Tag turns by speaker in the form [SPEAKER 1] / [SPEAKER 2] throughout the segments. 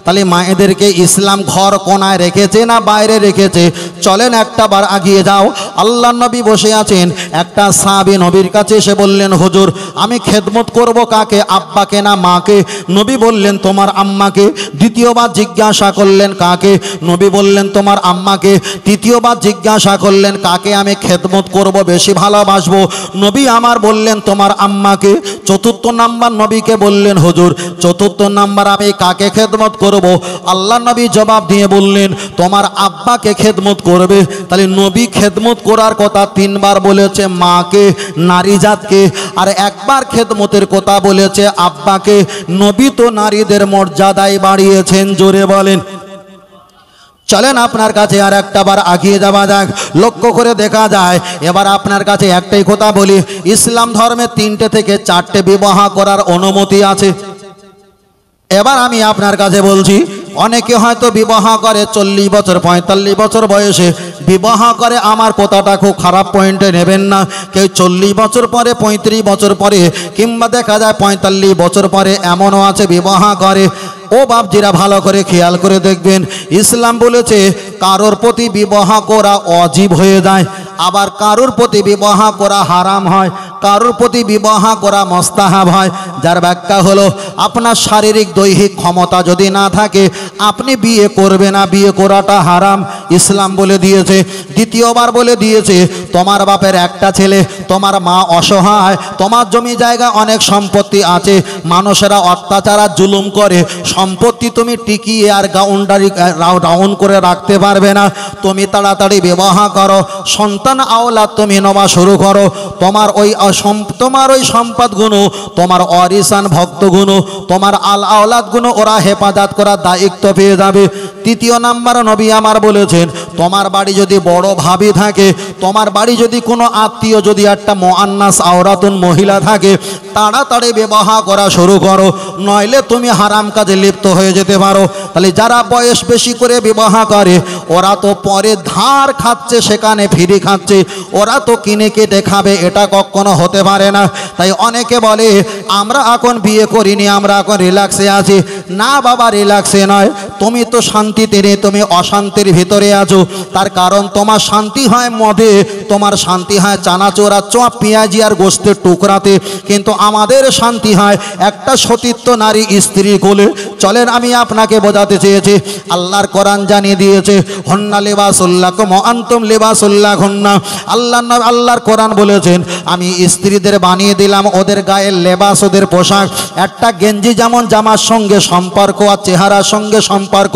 [SPEAKER 1] তাহলে মায়েদেরকে ইসলাম ঘর কোনায় রেখেছে না বাইরে রেখেছে? চলেন একটা বার আগিয়ে যাও। আল্লাহ নবী বসে আছেন, একটা সাহাবী নবীর কাছে এসে বললেন, হুজুর আমি খেদমত করব কাকে, আব্বাকে না মাকে? নবী বললেন তোমার আম্মাকে। দ্বিতীয়বার জিজ্ঞাসা করলেন কাকে? নবী বললেন তোমার আম্মাকে। তৃতীয়বার জিজ্ঞাসা করলেন কাকে আমি খেদমত করব, বেশি ভালোবাসবো? নবী আমার বললেন তোমার আম্মাকে। চতুর্থ নাম্বার নবীকে বললেন, হুজুর চতুর্থ নাম্বার আমি কাকে খেদমত করব? আল্লাহ নবী জবাব দিয়ে বললেন তোমার আব্বাকে খেদমত করবে। তাহলে নবী খেদমত করার কথা তিনবার বলেছে মাকে, নারী জাতকে, আর একবার খেদমতের কথা বলেছে আব্বাকে। নবী তো নারীদের মর্যাদায় বাড়িয়েছেন, জোরে বলেন। চলেন আপনার কাছে আর একটা বার আগিয়ে যাওয়া যাক, লক্ষ্য করে দেখা যায়। এবার আপনার কাছে একটাই কথা বলি, ইসলাম ধর্মে 3টে থেকে 4টে বিবাহ করার অনুমতি আছে। এবার আমি আপনার কাছে বলছি, অনেকে হয়তো বিবাহ করে 40 বছর 45 বছর বয়সে বিবাহ করে। আমার কথাটা খুব খারাপ পয়েন্টে নেবেন না। কেউ 40 বছর পরে, 35 বছর পরে, কিংবা দেখা যায় 45 বছর পরে এমনও আছে বিবাহ করে। ও বাপজিরা ভালো করে খেয়াল করে দেখবেন, ইসলাম বলেছে কারোর প্রতি বিবাহ করা অজীব হয়ে যায়, আবার কারোর প্রতি বিবাহ করা হারাম হয়, কারোর প্রতি বিবাহ করা মুস্তাহাব হয়। যার ব্যাখ্যা হলো আপনার শারীরিক দৈহিক ক্ষমতা যদি না থাকে আপনি বিয়ে করবে না, বিয়ে করাটা হারাম, ইসলাম বলে দিয়েছে। দ্বিতীয়বার বলে দিয়েছে তোমার বাপের একটা ছেলে, তোমার মা অসহায়, তোমার জমি জায়গা অনেক সম্পত্তি আছে, মানুষেরা অত্যাচার আর জুলুম করে, সম্পত্তি তুমি টিকিয়ে আর ডাউন করে রাখতে পারবে না, তুমি তাড়াতাড়ি বিবাহ করো, সন্তান আওলাদ তুমি নেওয়া শুরু করো। তোমার ওই সম্পদগুলো, তোমার অরিসান ভক্তগুলো, তোমার আওলাদগুলো ওরা হেফাজত করার দায়িত্ব পেয়ে যাবে। তৃতীয় নাম্বার নবী আমার বলেছেন তোমার বাড়ি যদি বড় ভাবি থাকে, তোমার বাড়ি যদি কোনো আত্মীয় যদি একটা মুআন্নাস আওরাতুন মহিলা থাকে, তাড়াতাড়ি বিবাহ করা শুরু করো, নইলে তুমি হারাম কাজে লিপ্ত হয়ে যেতে পারো। তাহলে যারা বয়স বেশি করে বিবাহ করে ওরা তো পরে ধার খাচ্ছে, সেখানে ফ্রি খাচ্ছে, ওরা তো কিনে কেটে খাবে, এটা কখনো হতে পারে না। তাই অনেকে বলে আমরা এখন বিয়ে করিনি, আমরা এখন রিল্যাক্সে আছি। না বাবা, রিল্যাক্সে নয়, তুমি তো শান্তিতে নেই, তুমি অশান্তির ভিতরে আছো। তার কারণ তোমার শান্তি হয় মদে, তোমার শান্তি হয় চানাচোরা, চপ পেঁয়াজি আর গোস্তের টুকরাতে, কিন্তু আমাদের শান্তি হয় একটা সতীত্ব নারী স্ত্রী কোলে। চলেন আমি আপনাকে বোঝাতে চেয়েছি, আল্লাহর কোরআন জানিয়ে দিয়েছে হন্না লিবাসুল্লাকুম ওয়া আনতুম লিবাসুল্লাহুন্না। আল্লাহর কোরআন বলেছেন আমি স্ত্রীদের বানিয়ে দিলাম ওদের গায়ের লেবাস, ওদের পোশাক। একটা গেঞ্জি যেমন জামার সঙ্গে সম্পর্ক আর চেহারার সঙ্গে সম্পর্ক,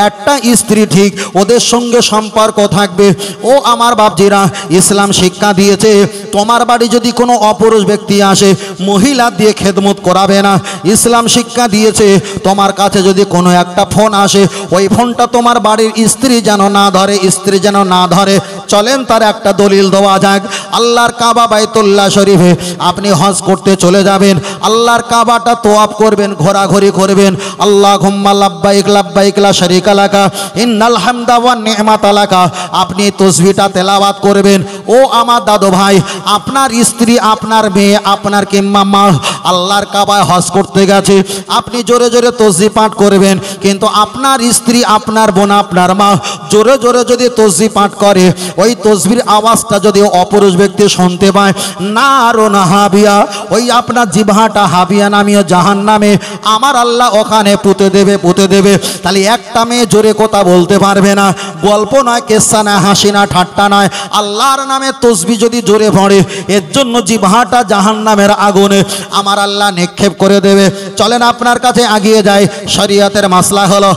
[SPEAKER 1] একটা স্ত্রী ঠিক ওদের সঙ্গে সম্পর্ক থাকবে। ও আমার বাপজিরা, ইসলাম শিক্ষা দিয়েছে তোমার বাড়ি যদি কোনো অপুরুষ ব্যক্তি আসে মহিলা দিয়ে খেদমত করাবে না। ইসলাম শিক্ষা দিয়েছে তোমার কাছে যদি কোনো একটা ফোন আসে ওই ফোনটা তোমার বাড়ির স্ত্রী যেন না ধরে, স্ত্রী যেন না ধরে। চলেন তার একটা দলিল দেওয়া যাক। আল্লাহর কাবা বাইতুল্লাহ শরীফে আপনি হজ করতে চলে যাবেন, আল্লাহর কাবাটা তোয়াফ করবেন, ঘোরাঘুরি করবেন, আল্লাহুম্মা লাব্বাইক লাব্বাইক লা শারীকা লাকা ইন্নাল হামদা ওয়ান নি'মাতা লাকা, আপনি তাসবিহটা তেলাওয়াত করবেন। ও আমার দাদু ভাই, আপনার স্ত্রী, আপনার মেয়ে, আপনার কিংবা মা আল্লাহর কাবায় হজ করতে গেছে, আপনি জোরে জোরে তাসবিহ পাঠ করবেন, কিন্তু আপনার স্ত্রী, আপনার বোন, আপনার মা জোরে জোরে যদি তাসবিহ পাঠ করে, ওই তাসবিহর আওয়াজটা যদি অপুরুষ ব্যক্তি শুনতে পায়, নারুন হাবিয়া, ওই আপনার জিহ্বাটা হাবিয়া নামীয় জাহান্নামে আমার আল্লাহ ওখানে পুঁতে দেবে, পুঁতে দেবে। তাহলে একটা মেয়ে জোরে কথা বলতে পারবে না, গল্প নয়, কেসা নয়, হাসি না, ঠাট্টা নয়, আল্লাহর নামে তাসবিহ যদি জোরে পড়ে এর জন্য জিহ্বাটা জাহান্নামের আগুনে আমার আল্লাহ নিক্ষেপ করে দেবে। চলেন আপনার কাছে আগিয়ে যায়। শরীয়তের মাসলা হলো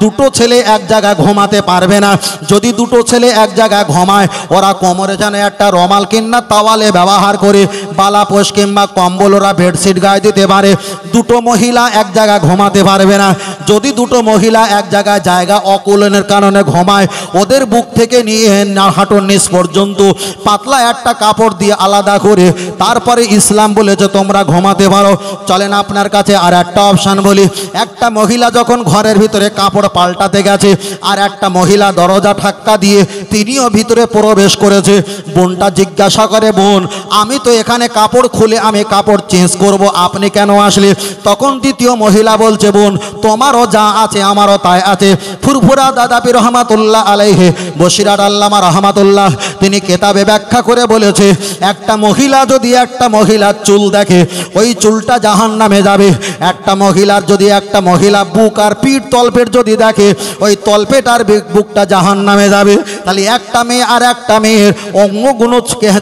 [SPEAKER 1] দুটো ছেলে এক জায়গায় ঘুমাতে পারবে না। যদি দুটো ছেলে এক জায়গায় ঘুমায় ওরা কোমরে যেন একটা রমাল কিংবা তাওয়ালে ব্যবহার করে, বালাপোষ কিংবা কম্বল ওরা বেডশিট গায়ে দিতে পারে। দুটো মহিলা এক জায়গায় ঘুমাতে পারবে না। যদি দুটো মহিলা এক জায়গায় জায়গা অকুলনের কারণে ঘুমায়, ওদের বুক থেকে নিয়ে হাঁটুর নিচ পর্যন্ত পাতলা একটা কাপড় দিয়ে আলাদা করে তারপরে ইসলাম বলেছে তোমরা ঘুমাতে পারো। চলেন আপনার কাছে আর একটা অপশান বলি, একটা মহিলা যখন ঘরের ভিতরে কাপড় পাল্টাতে গেছে, আর একটা মহিলা দরজা ধাক্কা দিয়ে তিনিও ভিতরে প্রবেশ করেছে। বোনটা জিজ্ঞাসা করে, বোন আমি তো এখানে কাপড় খুলে আমি কাপড় চেঞ্জ করব, আপনি কেন আসলে? তখন দ্বিতীয় মহিলা বলছে, বোন তোমারও যা আছে আমারও তাই আছে। ফুরফুরা দাদা পীর রহমাতুল্লাহ আলাইহি বসিরার আল্লামা রহমাতুল্লাহ তিনি কেতাবে ব্যাখ্যা করে বলেছে, একটা মহিলা যদি একটা মহিলার চুল দেখে ওই চুলটা জাহান্নামে যাবে। একটা মহিলার যদি একটা মহিলা বুক আর পিঠ তলপেট যদি দেখে ওই তলপেট আর বুকটা জাহান্নামে যাবে। তাহলে একটা মেয়ে আর একটা মেয়ের অঙ্গগুলো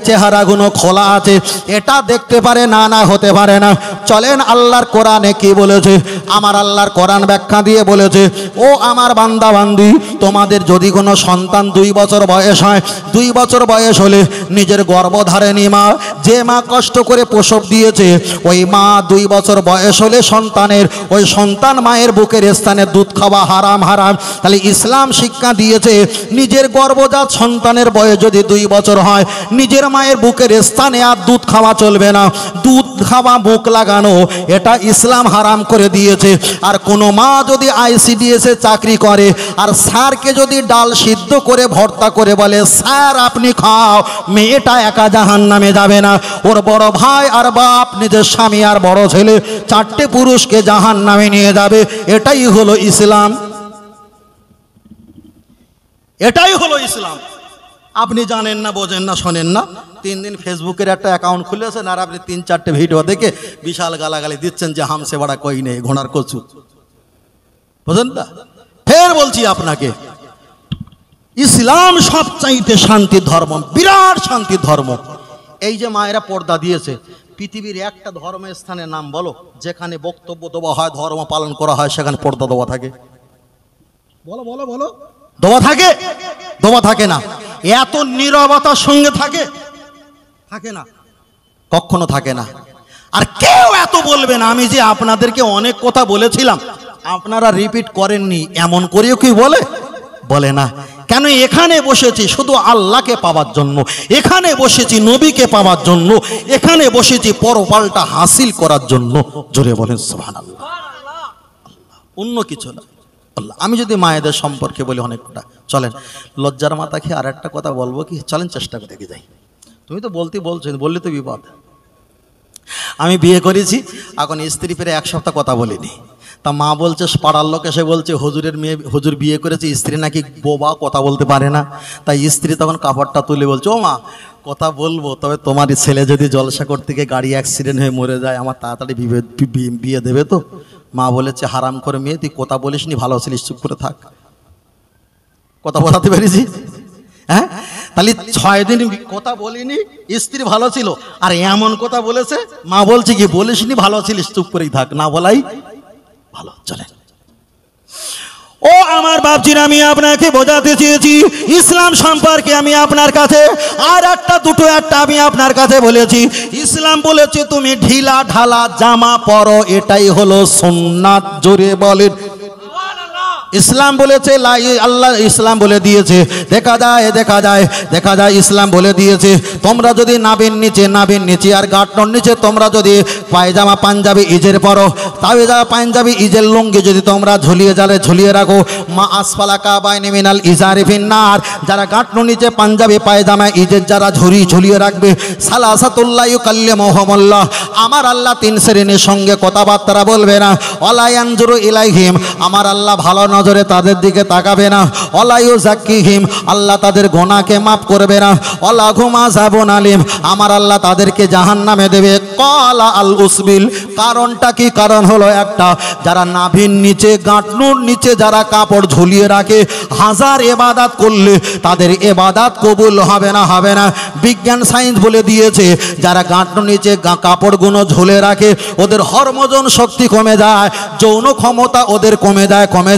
[SPEAKER 1] চেহারাগুলো খোলা আছে, এটা দেখতে পারে না? না, হতে পারে না। চলেন আল্লাহর কোরআনে কি বলেছে। আমার আল্লাহর কোরআন ব্যাখ্যা দিয়ে বলেছে, ও আমার বান্দা বান্দি, তোমাদের যদি কোনো সন্তান 2 বছর বয়স হয়, 2 বছর বয়স হলে নিজের গর্ভধারিণী মা, যে মা কষ্ট করে প্রসব দিয়েছে, ওই মা 2 বছর বয়স হলে সন্তানের ওই সন্তান মায়ের বুকের স্থানে দুধ খাওয়া হারাম হারাম। তাহলে ইসলাম শিক্ষা দিয়েছে নিজের গর্ভজাত সন্তানের বয়স যদি 2 বছর হয়, নিজের মায়ের বুকের স্থানে আর দুধ খাওয়া চলবে না। দুধ খাওয়া মুখ লাগানো এটা ইসলাম হারাম করে দিয়েছে। আর কোনো মা যদি আইসিডিএসে চাকরি করে আর স্যারকে যদি ডাল সিদ্ধ করে ভর্তা করে বলে স্যার আপনি খাও, মেয়েটা একা জাহান্নামে যাবে না, ওর বড় ভাই আর বাপ, নিজের স্বামী আর বড় ছেলে 4টে পুরুষকে জাহান্নামে নিয়ে যাবে। এটাই হলো ইসলাম, এটাই হলো ইসলাম। আপনি জানেন না, বোঝেন না, শোনেন না। 3 দিন ফেসবুকের একটা অ্যাকাউন্ট খুলেছেন আর আপনি 3-4টে ভিডিও দেখে বিশাল গালাগালি দিচ্ছেন যে হামসে বাড়া কই নেই, ঘোড়ার কচু, বুঝলেন না? ফের বলছি আপনাকে, ইসলাম সবচাইতে শান্তির ধর্ম, বিরাট শান্তির ধর্ম। এই যে মায়েরা পর্দা দিয়েছে, পৃথিবীর একটা ধর্মের স্থানের নাম বলো যেখানে বক্তব্য দেওয়া হয়, ধর্ম পালন করা হয়, সেখানে পর্দা দেওয়া থাকে? বলো বলো বলো। দেওয়া থাকে? দেওয়া থাকে না। এত নীরবতার সঙ্গে থাকে? থাকে না, কখনো থাকে না। আর কেউ এত বলবে না আমি যে আপনাদেরকে অনেক কথা বলেছিলাম আপনারা রিপিট করেননি, এমন করেও কি বলে? বলে না। কেন? এখানে বসেছি শুধু আল্লাহকে পাওয়ার জন্য, এখানে বসেছি নবীকে পাওয়ার জন্য, এখানে বসেছি পরপালটা হাসিল করার জন্য। জোরে বলেন সুবহানাল্লাহ। অন্য কিছু না। আল্লাহ। আমি যদি মায়েদের সম্পর্কে বলি অনেকটা, চলেন লজ্জার মাথা খেয়ে আর একটা কথা বলবো কি, চলেন চেষ্টা করে দেখে যাই। তুমি তো বলছেন, বললে তো বিপদ। আমি বিয়ে করেছি, এখন স্ত্রী পেরে 1 সপ্তাহ কথা বলিনি। তা মা বলছে, পাড়ার লোক এসে বলছে হুজুরের মেয়ে, হুজুর বিয়ে করেছে, স্ত্রী নাকি বোবা, কথা বলতে পারে না। তাই স্ত্রী তখন কাপড়টা তুলে বলছে, ও মা কথা বলবো, তবে তোমার ছেলে যদি জলসা করতে গিয়ে গাড়ি অ্যাক্সিডেন্ট হয়ে মরে যায় আমার তাড়াতাড়ি বিয়ে দেবে তো? মা বলেছে, হারাম করে মেয়ে, তুই কথা বলিস নি, ভালো ছিলিস, চুপ করে থাক। কথা বলাতে পেরেছি? হ্যাঁ, তাহলে 6 দিন কথা বলিনি, স্ত্রী ভালো ছিল, আর এমন কথা বলেছে। মা বলছে কি, বলিস নি, ভালো ছিলিস, চুপ করেই থাক, না বলাই ভালো। চলেন। ও আমার বাপজিরা, আমি আপনাকে বোঝাতে চেয়েছি ইসলাম সম্পর্কে। আমি আপনার কাছে আর দুটো আমি আপনার কাছে বলেছি। ইসলাম বলেছে তুমি ঢিলা ঢালা জামা পরো, এটাই হলো সুন্নাত। জোরে বলেন। ইসলাম বলেছে, আল্লাহ ইসলাম বলে দিয়েছে, দেখা যায় ইসলাম বলে দিয়েছে তোমরা যদি নাবির নিচে আর গাঁটনর নিচে তোমরা যদি পায়জামা পাঞ্জাবি ইজের পরো, তবে যা পাঞ্জাবি ইজের লুঙ্গি যদি তোমরা ঝুলিয়ে রাখো, মা আসফালা কাবাইনি মিনাল ইজারি ফিন্নার, যারা গাঁটনর নিচে পাঞ্জাবি পায়জামা ইজের যারা ঝুলিয়ে রাখবে, সালাসাতুল্লাহ ইউকাল্লিমুহুমুল্লাহ, আমার আল্লাহ 3 শ্রেণীর সঙ্গে কথাবার্তা বলবে না। ওয়ালা ইয়ানজুরু ইলাইহিম, আমার আল্লাহ ভালো নজরে তাদের দিকে তাকাবে না। ওয়ালা ইউযাক্কিহিম, আল্লাহ তাদের গুনাহকে মাফ করবে না। ওয়ালা হুম আযাবুন আলিম, আমার আল্লাহ তাদেরকে জাহান্নামে দেবে। ক্বালা আল উসবিল, কারণটা কি? কারণ হলো একটা, যারা নাভির নিচে গাঁটনুর নিচে যারা কাপড় ঝুলিয়ে রাখে, হাজার ইবাদত করলে তাদের ইবাদত কবুল হবে না। বিজ্ঞান সায়েন্স বলে দিয়েছে যারা গাঁটনুর নিচে কাপড়গুলো ঝুলে রাখে ওদের হরমোন শক্তি কমে যায়, যৌন ক্ষমতা ওদের কমে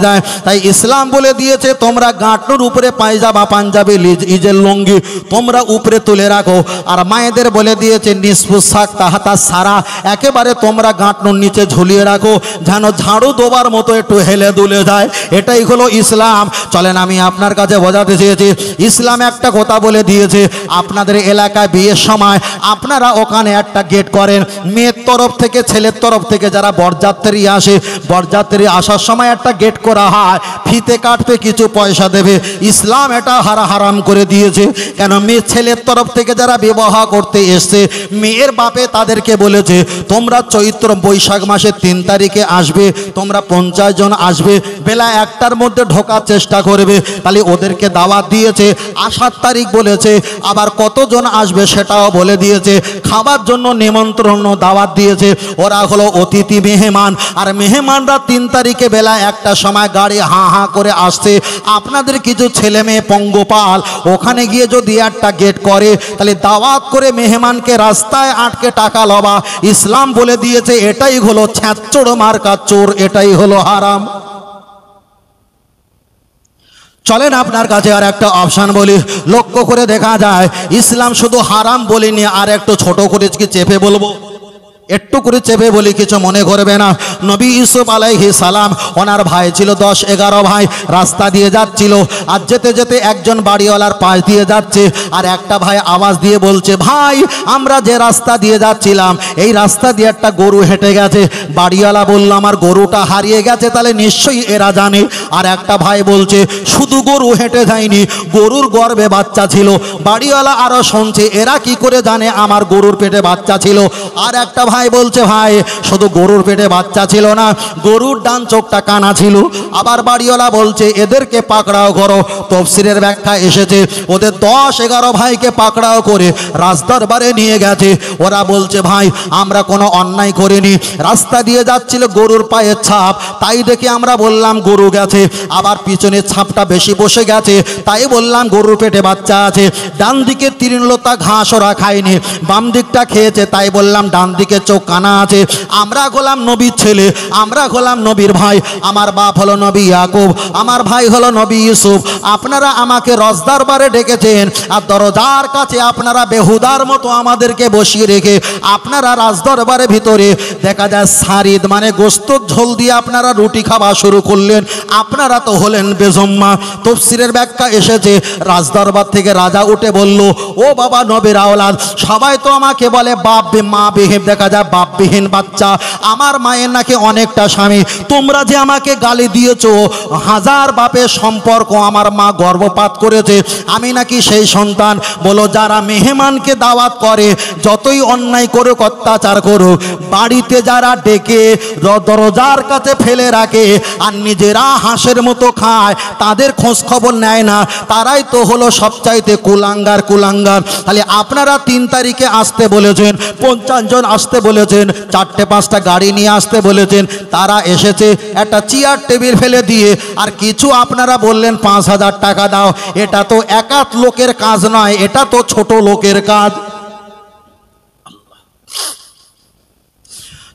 [SPEAKER 1] যায়। তাই ইসলাম বলে দিয়েছে তোমরা গাঁটনুর উপরে পায়জামা পাঞ্জাবি ইজের লুঙ্গি তোমরা উপরে তুলে রাখো। আর মায়েদের বলে দিয়েছে নিসফু সাক তাহাতা সারা, একেবারে তোমরা গাঁটনুর নিচে ঝুলিয়ে রাখো, যেন ঝাড়ু দেওয়ার মতো একটু হেলে দুলে যায়। এটাই হলো ইসলাম। চলেন, আমি আপনার কাছে বোঝাতে চেয়েছি ইসলাম একটা কথা বলে দিয়েছে, আপনাদের এলাকায় বিয়ের সময় আপনারা ওখানে একটা গেট করেন, মেয়ের তরফ থেকে ছেলের তরফ থেকে যারা বরযাত্রী আসে, বরযাত্রী আসার সময় একটা গেট করা হয়। পায়, ফিতে কাটতে কিছু পয়সা দেবে। ইসলাম এটা হারাম করে দিয়েছে। কেন? মেয়ে ছেলের তরফ থেকে যারা বিবাহ করতে এসছে, মেয়ের বাপে তাদেরকে বলেছে তোমরা চৈত্র বৈশাখ মাসের 3 তারিখে আসবে, তোমরা 50 জন আসবে, বেলা 1টার মধ্যে ঢোকার চেষ্টা করবে। তাহলে ওদেরকে দাওয়াত দিয়েছে, আসার তারিখ বলেছে, আবার কতজন আসবে সেটাও বলে দিয়েছে, খাবার জন্য নিমন্ত্রণ দাওয়াত দিয়েছে। ওরা হলো অতিথি মেহমান। আর মেহমানরা 3 তারিখে বেলা 1টার সময় গাড়ি হাঁ হাঁ করে আসছে। আপনাদের কিছু ছেলে মেয়ে পঙ্গপাল ওখানে গিয়ে যদি একটা গেট করে, তাহলে দাওয়াত করে মেহমানকে রাস্তায় আটকে টাকা লবা। ইসলাম বলে দিয়েছে এটাই হলো ছ্যাঁচড় মার্কা চোর, এটাই হলো হারাম। চলেন আপনার কাছে আর একটা অপশান বলি। লক্ষ্য করে দেখা যায় ইসলাম শুধু হারাম বলিনি, আর একটু ছোট করে কি চেপে বলবো, একটু করে চেপে বলি, কিছু মনে করবে না। নবী ইউসুফ আলাইহিস সালাম, ওনার ভাই ছিল 10-11 ভাই, রাস্তা দিয়ে যাচ্ছিল। আর যেতে যেতে একজন বাড়িওয়ালার পাশ দিয়ে যাচ্ছে, আর একটা ভাই আওয়াজ দিয়ে বলছে, ভাই আমরা যে রাস্তা দিয়ে যাচ্ছিলাম এই রাস্তা দিয়ে একটা গরু হেঁটে গেছে। বাড়িওয়ালা বলল আমার গরুটা হারিয়ে গেছে, তাহলে নিশ্চয়ই এরা জানে। আর একটা ভাই বলছে শুধু গরু হেঁটে যায়নি, গরুর গর্ভে বাচ্চা ছিল। বাড়িওয়ালা আরো শুনছে এরা কি করে জানে আমার গরুর পেটে বাচ্চা ছিল। আর একটা ভাই বলছে ভাই শুধু গরুর পেটে বাচ্চা ছিল না, গরুর ডান চোখটা কানা ছিল। আবার বাড়িওয়ালা বলছে এদেরকে পাকড়াও করো। তফসিরের ব্যাখ্যা এসেছে ওদের 10-11 ভাইকে পাকড়াও করে রাজদরবারে নিয়ে গেছে। ওরা বলছে ভাই আমরা কোনো অন্যায় করিনি, রাস্তা দিয়ে যাচ্ছিল গরুর পায়ের ছাপ, তাই দেখে আমরা বললাম গরু গেছে। আবার পিছনের ছাপটা বেশি বসে গেছে, তাই বললাম গরুর পেটে বাচ্চা আছে। ডান দিকে তৃণলতা ঘাস ওরা খায়নি, বাম দিকটা খেয়েছে, তাই বললাম ডান দিকে চোখ কানা আছে। আমরা হলাম নবীর ছেলে, আমরা হলাম নবীর ভাই। আমার বাপ হলো নবী ইয়াকুব, আমার ভাই হলো নবী ইউসুফ। আপনারা আমাকে রজদরবারে ডেকেছেন, আর দরজার কাছে আপনারা বেহুদার মতো আমাদেরকে বসিয়ে রেখে আপনারা রাজদরবারের ভিতরে দেখা যায় সারিদ মানে গোস্ত ঝোল দিয়ে আপনারা রুটি খাওয়া শুরু করলেন। আপনারা তো হলেন বেজম্মা। তফসিরের ব্যাখ্যা এসেছে রাজদরবার থেকে রাজা উঠে বলল, ও বাবা নবীর আওলাদ, সবাই তো আমাকে বলে বাপ মা বিহীন, দেখা যায় বাপবিহীন বাচ্চা। আমার মায়ের নাকি অনেকটা স্বামী, তোমরা যে আমাকে গালি দিয়েছো, 1000 বাপের সম্পর্ক আমার মা গর্ভপাত করেছে, আমি নাকি সেই সন্তান। বলো যারা মেহমানকে দাওয়াত করে, যতই অন্যায় করুক অত্যাচার করুক, বাড়িতে যারা ডেকে দরজার কাছে ফেলে রাখে আর নিজেরা হাঁসের মতো খায়, তাদের খোঁজ খবর নেয় না, তারাই তো হলো সবচাইতে কুলাঙ্গার। তাহলে আপনারা 3 তারিখে আসতে বলেছেন, 50 জন আসতে বলেছেন, 4-5টা গাড়ি নিয়ে আসতে বলেছেন, তারা এসেছে একটা চেয়ার টেবিল ফেলে দিয়ে, আর কিছু আপনারা বললেন 5000 টাকা দাও। এটা তো একাত লোকের কাজ নয়, এটা তো ছোট লোকের কাজ।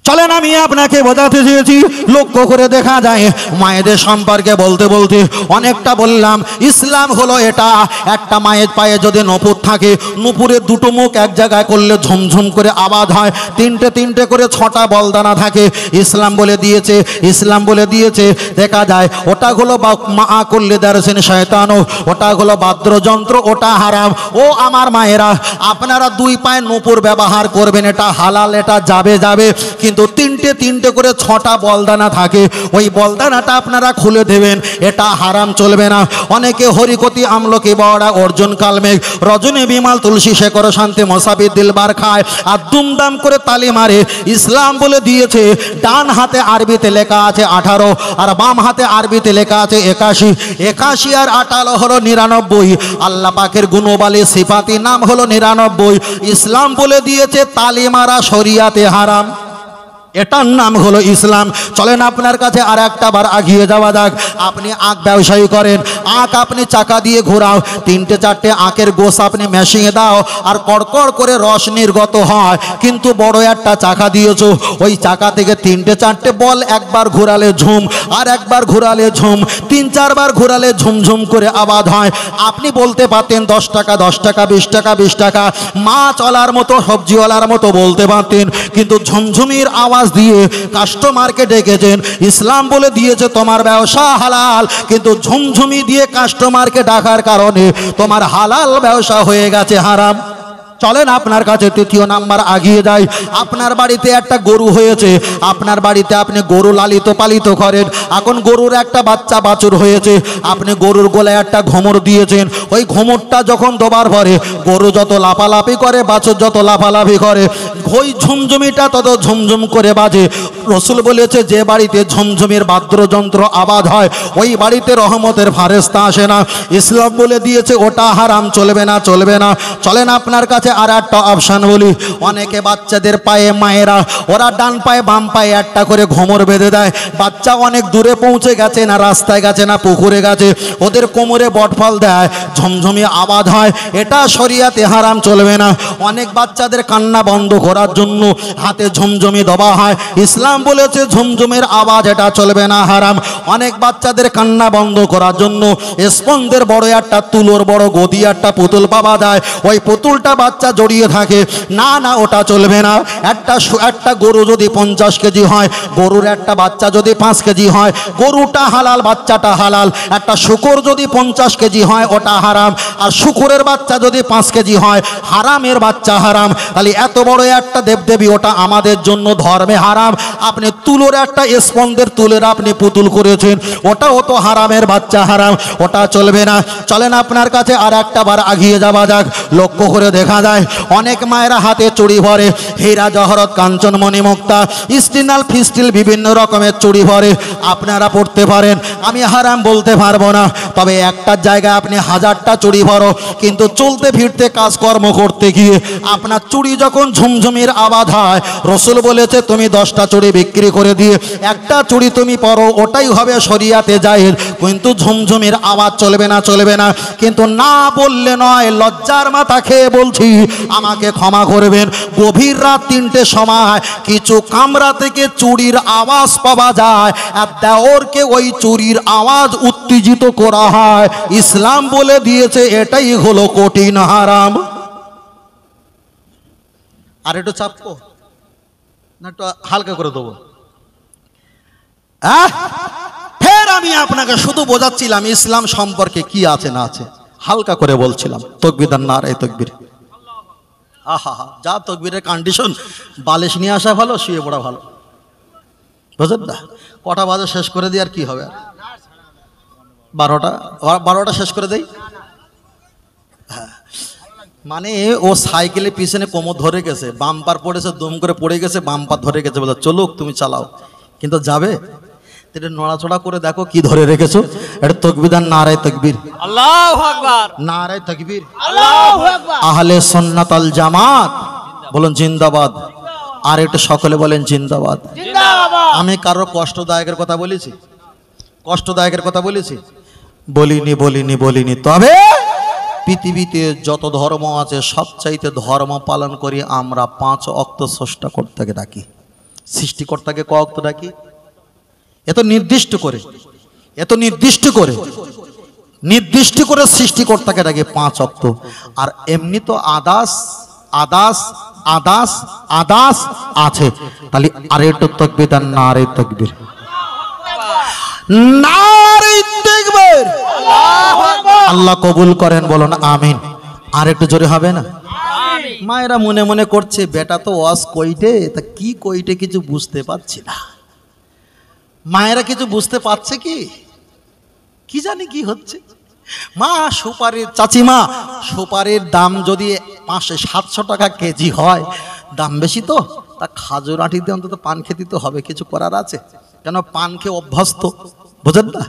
[SPEAKER 1] চলেন আমি আপনাকে বোঝাতে চেয়েছি। লক্ষ্য করে দেখা যায় মায়েদের সম্পর্কে বলতে বলতে অনেকটা বললাম। ইসলাম হলো এটা, একটা মায়ের পায়ে যদি নপুর থাকে, নপুরের 2টো মুখ এক জায়গায় করলে ঝুমঝুম করে আওয়াজ হয়, 3টে করে 6টা বলদানা থাকে। ইসলাম বলে দিয়েছে দেখা যায় ওটা হলো মা করলে দারসেন শয়তানও, ওটা হলো বাদ্যযন্ত্র, ওটা হারাম। ও আমার মায়েরা, আপনারা 2 পায়ে নপুর ব্যবহার করবেন, এটা হালাল, এটা যাবে। কিন্তু 3টে করে 6টা বলদানা থাকে, ওই বলদানাটা আপনারা খুলে দেবেন, এটা হারাম, চলবে না। অনেকে হরিকতি আমলকি বড়া অর্জুন কালমেঘ রজনী বিমাল তুলসী শেখর শান্তি মোসাফির দিলবার খায় আর দুমদাম করে তালি মারে। ইসলাম বলে দিয়েছে ডান হাতে আরবিতে লেখা আছে 18 আর বাম হাতে আরবিতে লেখা আছে 81 আর 18 হলো 99। আল্লাহ পাকের গুণবালী সিফাতি নাম হলো 99। ইসলাম বলে দিয়েছে তালি মারা শরিয়াতে হারাম, এটার নাম হলো ইসলাম। চলেন আপনার কাছে আর একটা বার আগিয়ে যাওয়া যাক। আপনি আখ ব্যবসায়ী করেন, আখ আপনি চাকা দিয়ে ঘোরাও, 3-4টে আখের গোস আপনি মেশিয়ে দাও আর কড়কড় করে রস নির্গত হয়, কিন্তু বড় একটা চাকা দিয়েছো, ওই চাকা থেকে 3-4টে বল একবার ঘোরালে ঝুম, আর একবার ঘোরালে ঝুম, 3-4 বার ঘোরালে ঝুমঝুম করে আওয়াজ হয়। আপনি বলতে পারতেন 10 টাকা 20 টাকা, মাছওয়ালার মতো সবজিওয়ালার মতো বলতে পারতেন, কিন্তু ঝুমঝুমির আওয়াজ দিয়ে কাস্টমারকে ডেকেছেন। ইসলাম বলে দিয়েছে তোমার ব্যবসা হালাল, কিন্তু ঝুমঝুমি দিয়ে কাস্টমারকে ডাকার কারণে তোমার হালাল ব্যবসা হয়ে গেছে হারাম। চলেন আপনার কাছে তৃতীয় নাম্বার আগিয়ে যাই। আপনার বাড়িতে একটা গরু হয়েছে, আপনার বাড়িতে আপনি গরু লালিত পালিত করেন। এখন গরুর একটা বাচ্চা বাছুর হয়েছে, আপনি গরুর গলায় একটা ঘোমর দিয়েছেন। ওই ঘোমরটা যখন দেবার পরে গরু যত লাফালাফি করে, বাছুর যত লাফালাফি করে, ওই ঝুমঝুমিটা তত ঝুমঝুম করে বাজে। রসুল বলেছে যে বাড়িতে ঝুমঝুমির বাদ্যযন্ত্র আওয়াজ হয় ওই বাড়িতে রহমতের ফারেস্তা আসে না। ইসলাম বলে দিয়েছে ওটা হারাম, চলবে না, চলবে না। চলেন আপনার কাছে আর একটা অপশান বলি। অনেকে বাচ্চাদের পায়ে মায়েরা ওরা ডান পায়ে বাম পায়ে একটা করে ঘোমর বেঁধে দেয়। বাচ্চা অনেক দূরে পৌঁছে গেছে, না রাস্তায় গেছে না পুকুরে গেছে, ওদের কোমরে বটফল দেয়, ঝমঝমি আওয়াজ হয়, এটা শরিয়াতে হারাম, চলবে না। অনেক বাচ্চাদের কান্না বন্ধ করার জন্য হাতে ঝমঝমি দেওয়া হয়। ইসলাম বলেছে ঝমঝমের আওয়াজ এটা চলবে না, হারাম। অনেক বাচ্চাদের কান্না বন্ধ করার জন্য স্পঞ্জের বড় একটা তুলোর বড় গদি একটা পুতুল পাওয়া যায়, ওই পুতুলটা বাচ্চা জড়িয়ে থাকে, না না ওটা চলবে না। একটা গরু যদি 50 কেজি হয়, গরুর একটা বাচ্চা যদি 5 কেজি হয়, গরুটা হালাল, বাচ্চাটা হালাল। একটা শূকর যদি 50 কেজি হয় ওটা হারাম, আর শূকরের বাচ্চা যদি 5 কেজি হয়, হারামের বাচ্চা হারাম। তাহলে এত বড় একটা দেবদেবী ওটা আমাদের জন্য ধর্মে হারাম। আপনি তুলোর একটা স্পঞ্জের তুলের আপনি পুতুল করেছেন, ওটাও তো হারামের বাচ্চা, হারাম, ওটা চলবে না। চলেন আপনার কাছে আর একটা বার আগিয়ে যাওয়া যাক। লক্ষ্য করে দেখা যায় অনেক মায়েরা হাতে চুড়ি ভরে, হীরা জহরত কাঞ্চন মণি মুক্তা স্টিনাল ফিস্টিল বিভিন্ন রকমের চুড়ি ভরে। আপনারা পড়তে পারেন, আমি হারাম বলতে পারবো না, তবে একটা জায়গায় আপনি 1000টা চুড়ি ভরো, কিন্তু চলতে ফিরতে কাজকর্ম করতে গিয়ে আপনার চুড়ি যখন ঝুমঝুমির আওয়াজ হয়, রসুল বলেছে তুমি 10টা চুড়ি বিক্রি করে দিয়ে একটা চুড়ি তুমি পরো, ওটাই হবে শরিয়াতে জায়েজ, কিন্তু ঝুমঝুমির আওয়াজ চলবে না, চলবে না। কিন্তু না বললে নয়, লজ্জার মাথা খেয়ে বলছি, আমাকে ক্ষমা করবেন। গভীর রাত 3টে সময় কিছু কামরা থেকে চুরির আওয়াজ পাওয়া যায়, আর দেওরকে ওই চুরির আওয়াজ উত্তেজিত করা হয়। ইসলাম বলে দিয়েছে এটাই হলো কঠিন হারাম। আর একটু চাপবো না, একটু হালকা করে দেবো? ফের আমি আপনাকে শুধু বোঝাচ্ছিলাম ইসলাম সম্পর্কে কি আছে না আছে, হালকা করে বলছিলাম। তকবীর আর নারে তকবীর। আহা হা, যা তকবীরের কন্ডিশন, বালিশ নিয়ে আসা ভালো, শুয়ে পড়া ভালো, বুঝলেন না? কটা বাজে শেষ করে দিই, আর কি হবে? 12টা শেষ করে দেই। হ্যাঁ, মানে ও সাইকেলের পিছনে কোমর ধরে গেছে, বাম্পার পড়েছে, দম করে পড়ে গেছে, বাম্পার ধরে গেছে, বলে চলুক তুমি চালাও, কিন্তু যাবে? এটা নড়াচড়া করে দেখো কি ধরে রেখেছো। এটা তকবীর আর নারায়ে তাকবীর,
[SPEAKER 2] আল্লাহু আকবার,
[SPEAKER 1] নারায়ে তাকবীর,
[SPEAKER 2] আল্লাহু আকবার।
[SPEAKER 1] আহলে সুন্নাত আল জামাত বলুন জিন্দাবাদ। আর একটু সকলে বলেন জিন্দাবাদ।
[SPEAKER 2] জিন্দাবাদ।
[SPEAKER 1] আমি কারো কষ্টদায়কের কথা বলেছি? কষ্টদায়কের কথা বলেছি? বলিনি, বলিনি, বলিনি। তবে পৃথিবীতে যত ধর্ম আছে সবচাইতে ধর্ম পালন করি আমরা 5 ওয়াক্ত স্রষ্টাকর্তাকে ডাকি। সৃষ্টিকর্তাকে ক ওয়াক্ত ডাকি? এত নির্দিষ্ট করে, এত নির্দিষ্ট করে, নির্দিষ্ট করে সৃষ্টিকর্তাকে ডাকি 5 ওয়াক্ত। আর এমনি তো আদাস আদাস আদাস আদাস আছে। তাহলে আর একটু তাকবীর আর নারে তাকবীর, নারে তাকবীর। আল্লাহ কবুল করেন, বলুন আমিন। আর একটু জোরে হবে না? মায়েরা মনে মনে করছে বেটা তো ওয়াজ কইটে, তা কি কইটে কিছু বুঝতে পারছি না। মায়েরা কিছু বুঝতে পারছে কি জানি কি হচ্ছে। মা সুপারির, চাচিমা সুপারির দাম যদি 500-700 টাকা কেজি হয়, দাম বেশি তো, তা খাজুর আঁটিতে অন্তত পান খেতে তো হবে, কিছু করার আছে? কেন পান খেয়ে অভ্যস্ত, বুঝেন না?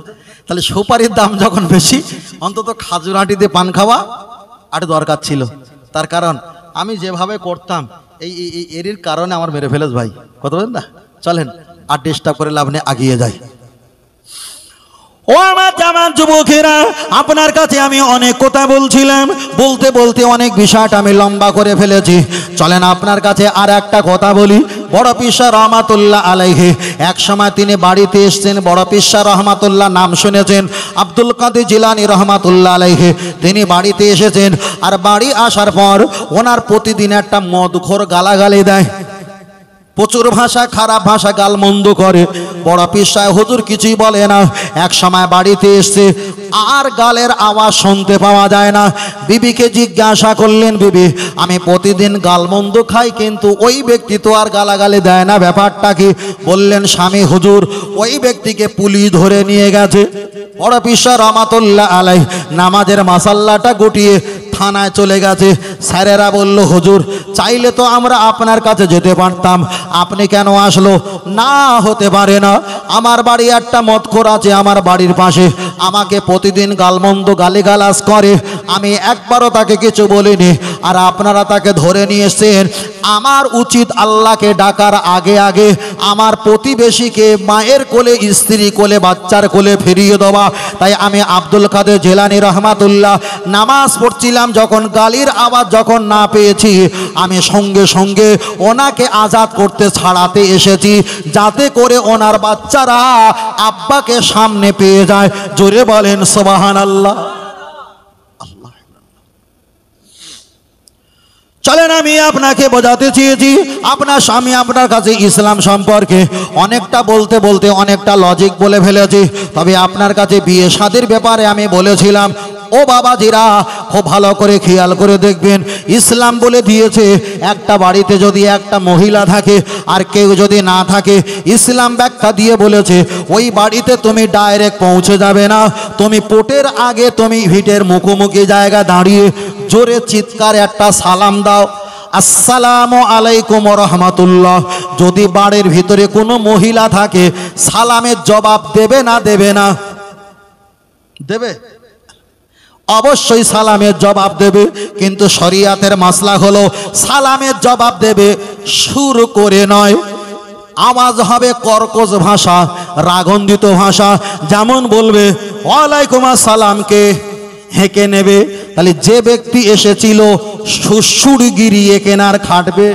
[SPEAKER 1] তাহলে সুপারির দাম যখন বেশি, অন্তত খাজুর আঁটিতে পান খাওয়া আর দরকার ছিল। তার কারণ আমি যেভাবে করতাম এর কারণে আমার মেরে ফেলেছ ভাই, কথা বলেন না? চলেন আর ডিস্টার্ব করে লাভ নেই, আগিয়ে যাই। ও আমার জামান যুবকেরা, আপনার কাছে আমি অনেক কথা বলছিলাম, বলতে বলতে অনেক বিষয়টা আমি লম্বা করে ফেলেছি। চলেন আপনার কাছে আর একটা কথা বলি। বড় পীর শাহ রহমাতুল্লাহ আলাইহি, এক সময় তিনি বাড়িতে এসেছেন। বড় পীর শাহ রহমাতুল্লাহ নাম শুনেছেন, আব্দুল কাদের জিলানী রহমাতুল্লাহ আলাইহি। তিনি বাড়িতে এসেছেন, আর বাড়ি আসার পর ওনার প্রতিদিন একটা মদখোর গালাগালি দেয়, প্রচুর ভাষা, খারাপ ভাষা, গাল মন্দ করে। বড় পীর সাহেব হুজুর কিছুই বলে না। এক সময় বাড়িতে এসছে, আর গালের আওয়াজ শুনতে পাওয়া যায় না। বিবিকে জিজ্ঞাসা করলেন, বিবি আমি প্রতিদিন গালমন্দ খাই, কিন্তু ওই ব্যক্তি তো আর গালাগালি দেয় না, ব্যাপারটা কি? বললেন, স্বামী হুজুর ওই ব্যক্তিকে পুলিশ ধরে নিয়ে গেছে। বড় পিসা রহমাতুল্লাহ আলাইহি নামাজের মাসাল্লাটা গুটিয়ে থানায় চলে গেছে। স্যারেরা বলল, হুজুর চাইলে তো আমরা আপনার কাছে যেতে পারতাম, আপনি কেন আসলো? না, হতে পারে না, আমার বাড়ি একটা মদখোর আছে আমার বাড়ির পাশে, আমাকে প্রতিদিন গালমন্দ গালিগালাজ করে, আমি একবারও তাকে কিছু বলিনি, আর আপনারা তাকে ধরে নিয়ে এসেছেন। আমার উচিত আল্লাহকে ডাকার আগে আগে আমার প্রতিবেশীকে মায়ের কোলে, স্ত্রী কোলে, বাচ্চার কোলে ফিরিয়ে দেওয়া। তাই আমি আব্দুল কাদের জিলানী রহমাতুল্লাহ নামাজ পড়ছিলাম, যখন গালির আওয়াজ যখন না পেয়েছি, আমি সঙ্গে সঙ্গে ওনাকে আজাদ করতে ছাড়াতে এসেছি, যাতে করে ওনার বাচ্চারা আব্বাকে সামনে পেয়ে যায়। জোরে বলেন সুবহানাল্লাহ। চলেন, আমি আপনাকে বোঝাতে চেয়েছি, আপনার স্বামী আপনার কাছে ইসলাম সম্পর্কে অনেকটা বলতে বলতে অনেকটা লজিক বলে ফেলেছি। তবে আপনার কাছে বিয়ে শাদীর ব্যাপারে আমি বলেছিলাম, ও বাবাজিরা খুব ভালো করে খেয়াল করে দেখবেন, ইসলাম বলে দিয়েছে একটা বাড়িতে যদি একটা মহিলা থাকে আর কেউ যদি না থাকে, ইসলাম ব্যাখ্যা দিয়ে বলেছে ওই বাড়িতে তুমি ডাইরেক্ট পৌঁছে যাবে না, তুমি পোটের আগে তুমি ভিটের মুখোমুখি জায়গা দাঁড়িয়ে জোরে চিৎকার একটা সালাম দাও, আসসালামু আলাইকুম রহমাতুল্লাহ। যদি বাড়ির ভিতরে কোনো মহিলা থাকে, সালামের জবাব দেবে না? দেবে না? দেবে, অবশ্যই সালামের জবাব দেবে। কিন্তু শরিয়াতের মাসলা হলো সালামের জবাব দেবে সুর করে নয়, আওয়াজ হবে কর্কশ ভাষা, রাগন্দিত ভাষা। যেমন বলবে ওয়ালাইকুম আসসালামকে হেঁকে নেবে। তাহলে যে ব্যক্তি এসেছিল সুরসুরগিরি একেনার খাটবে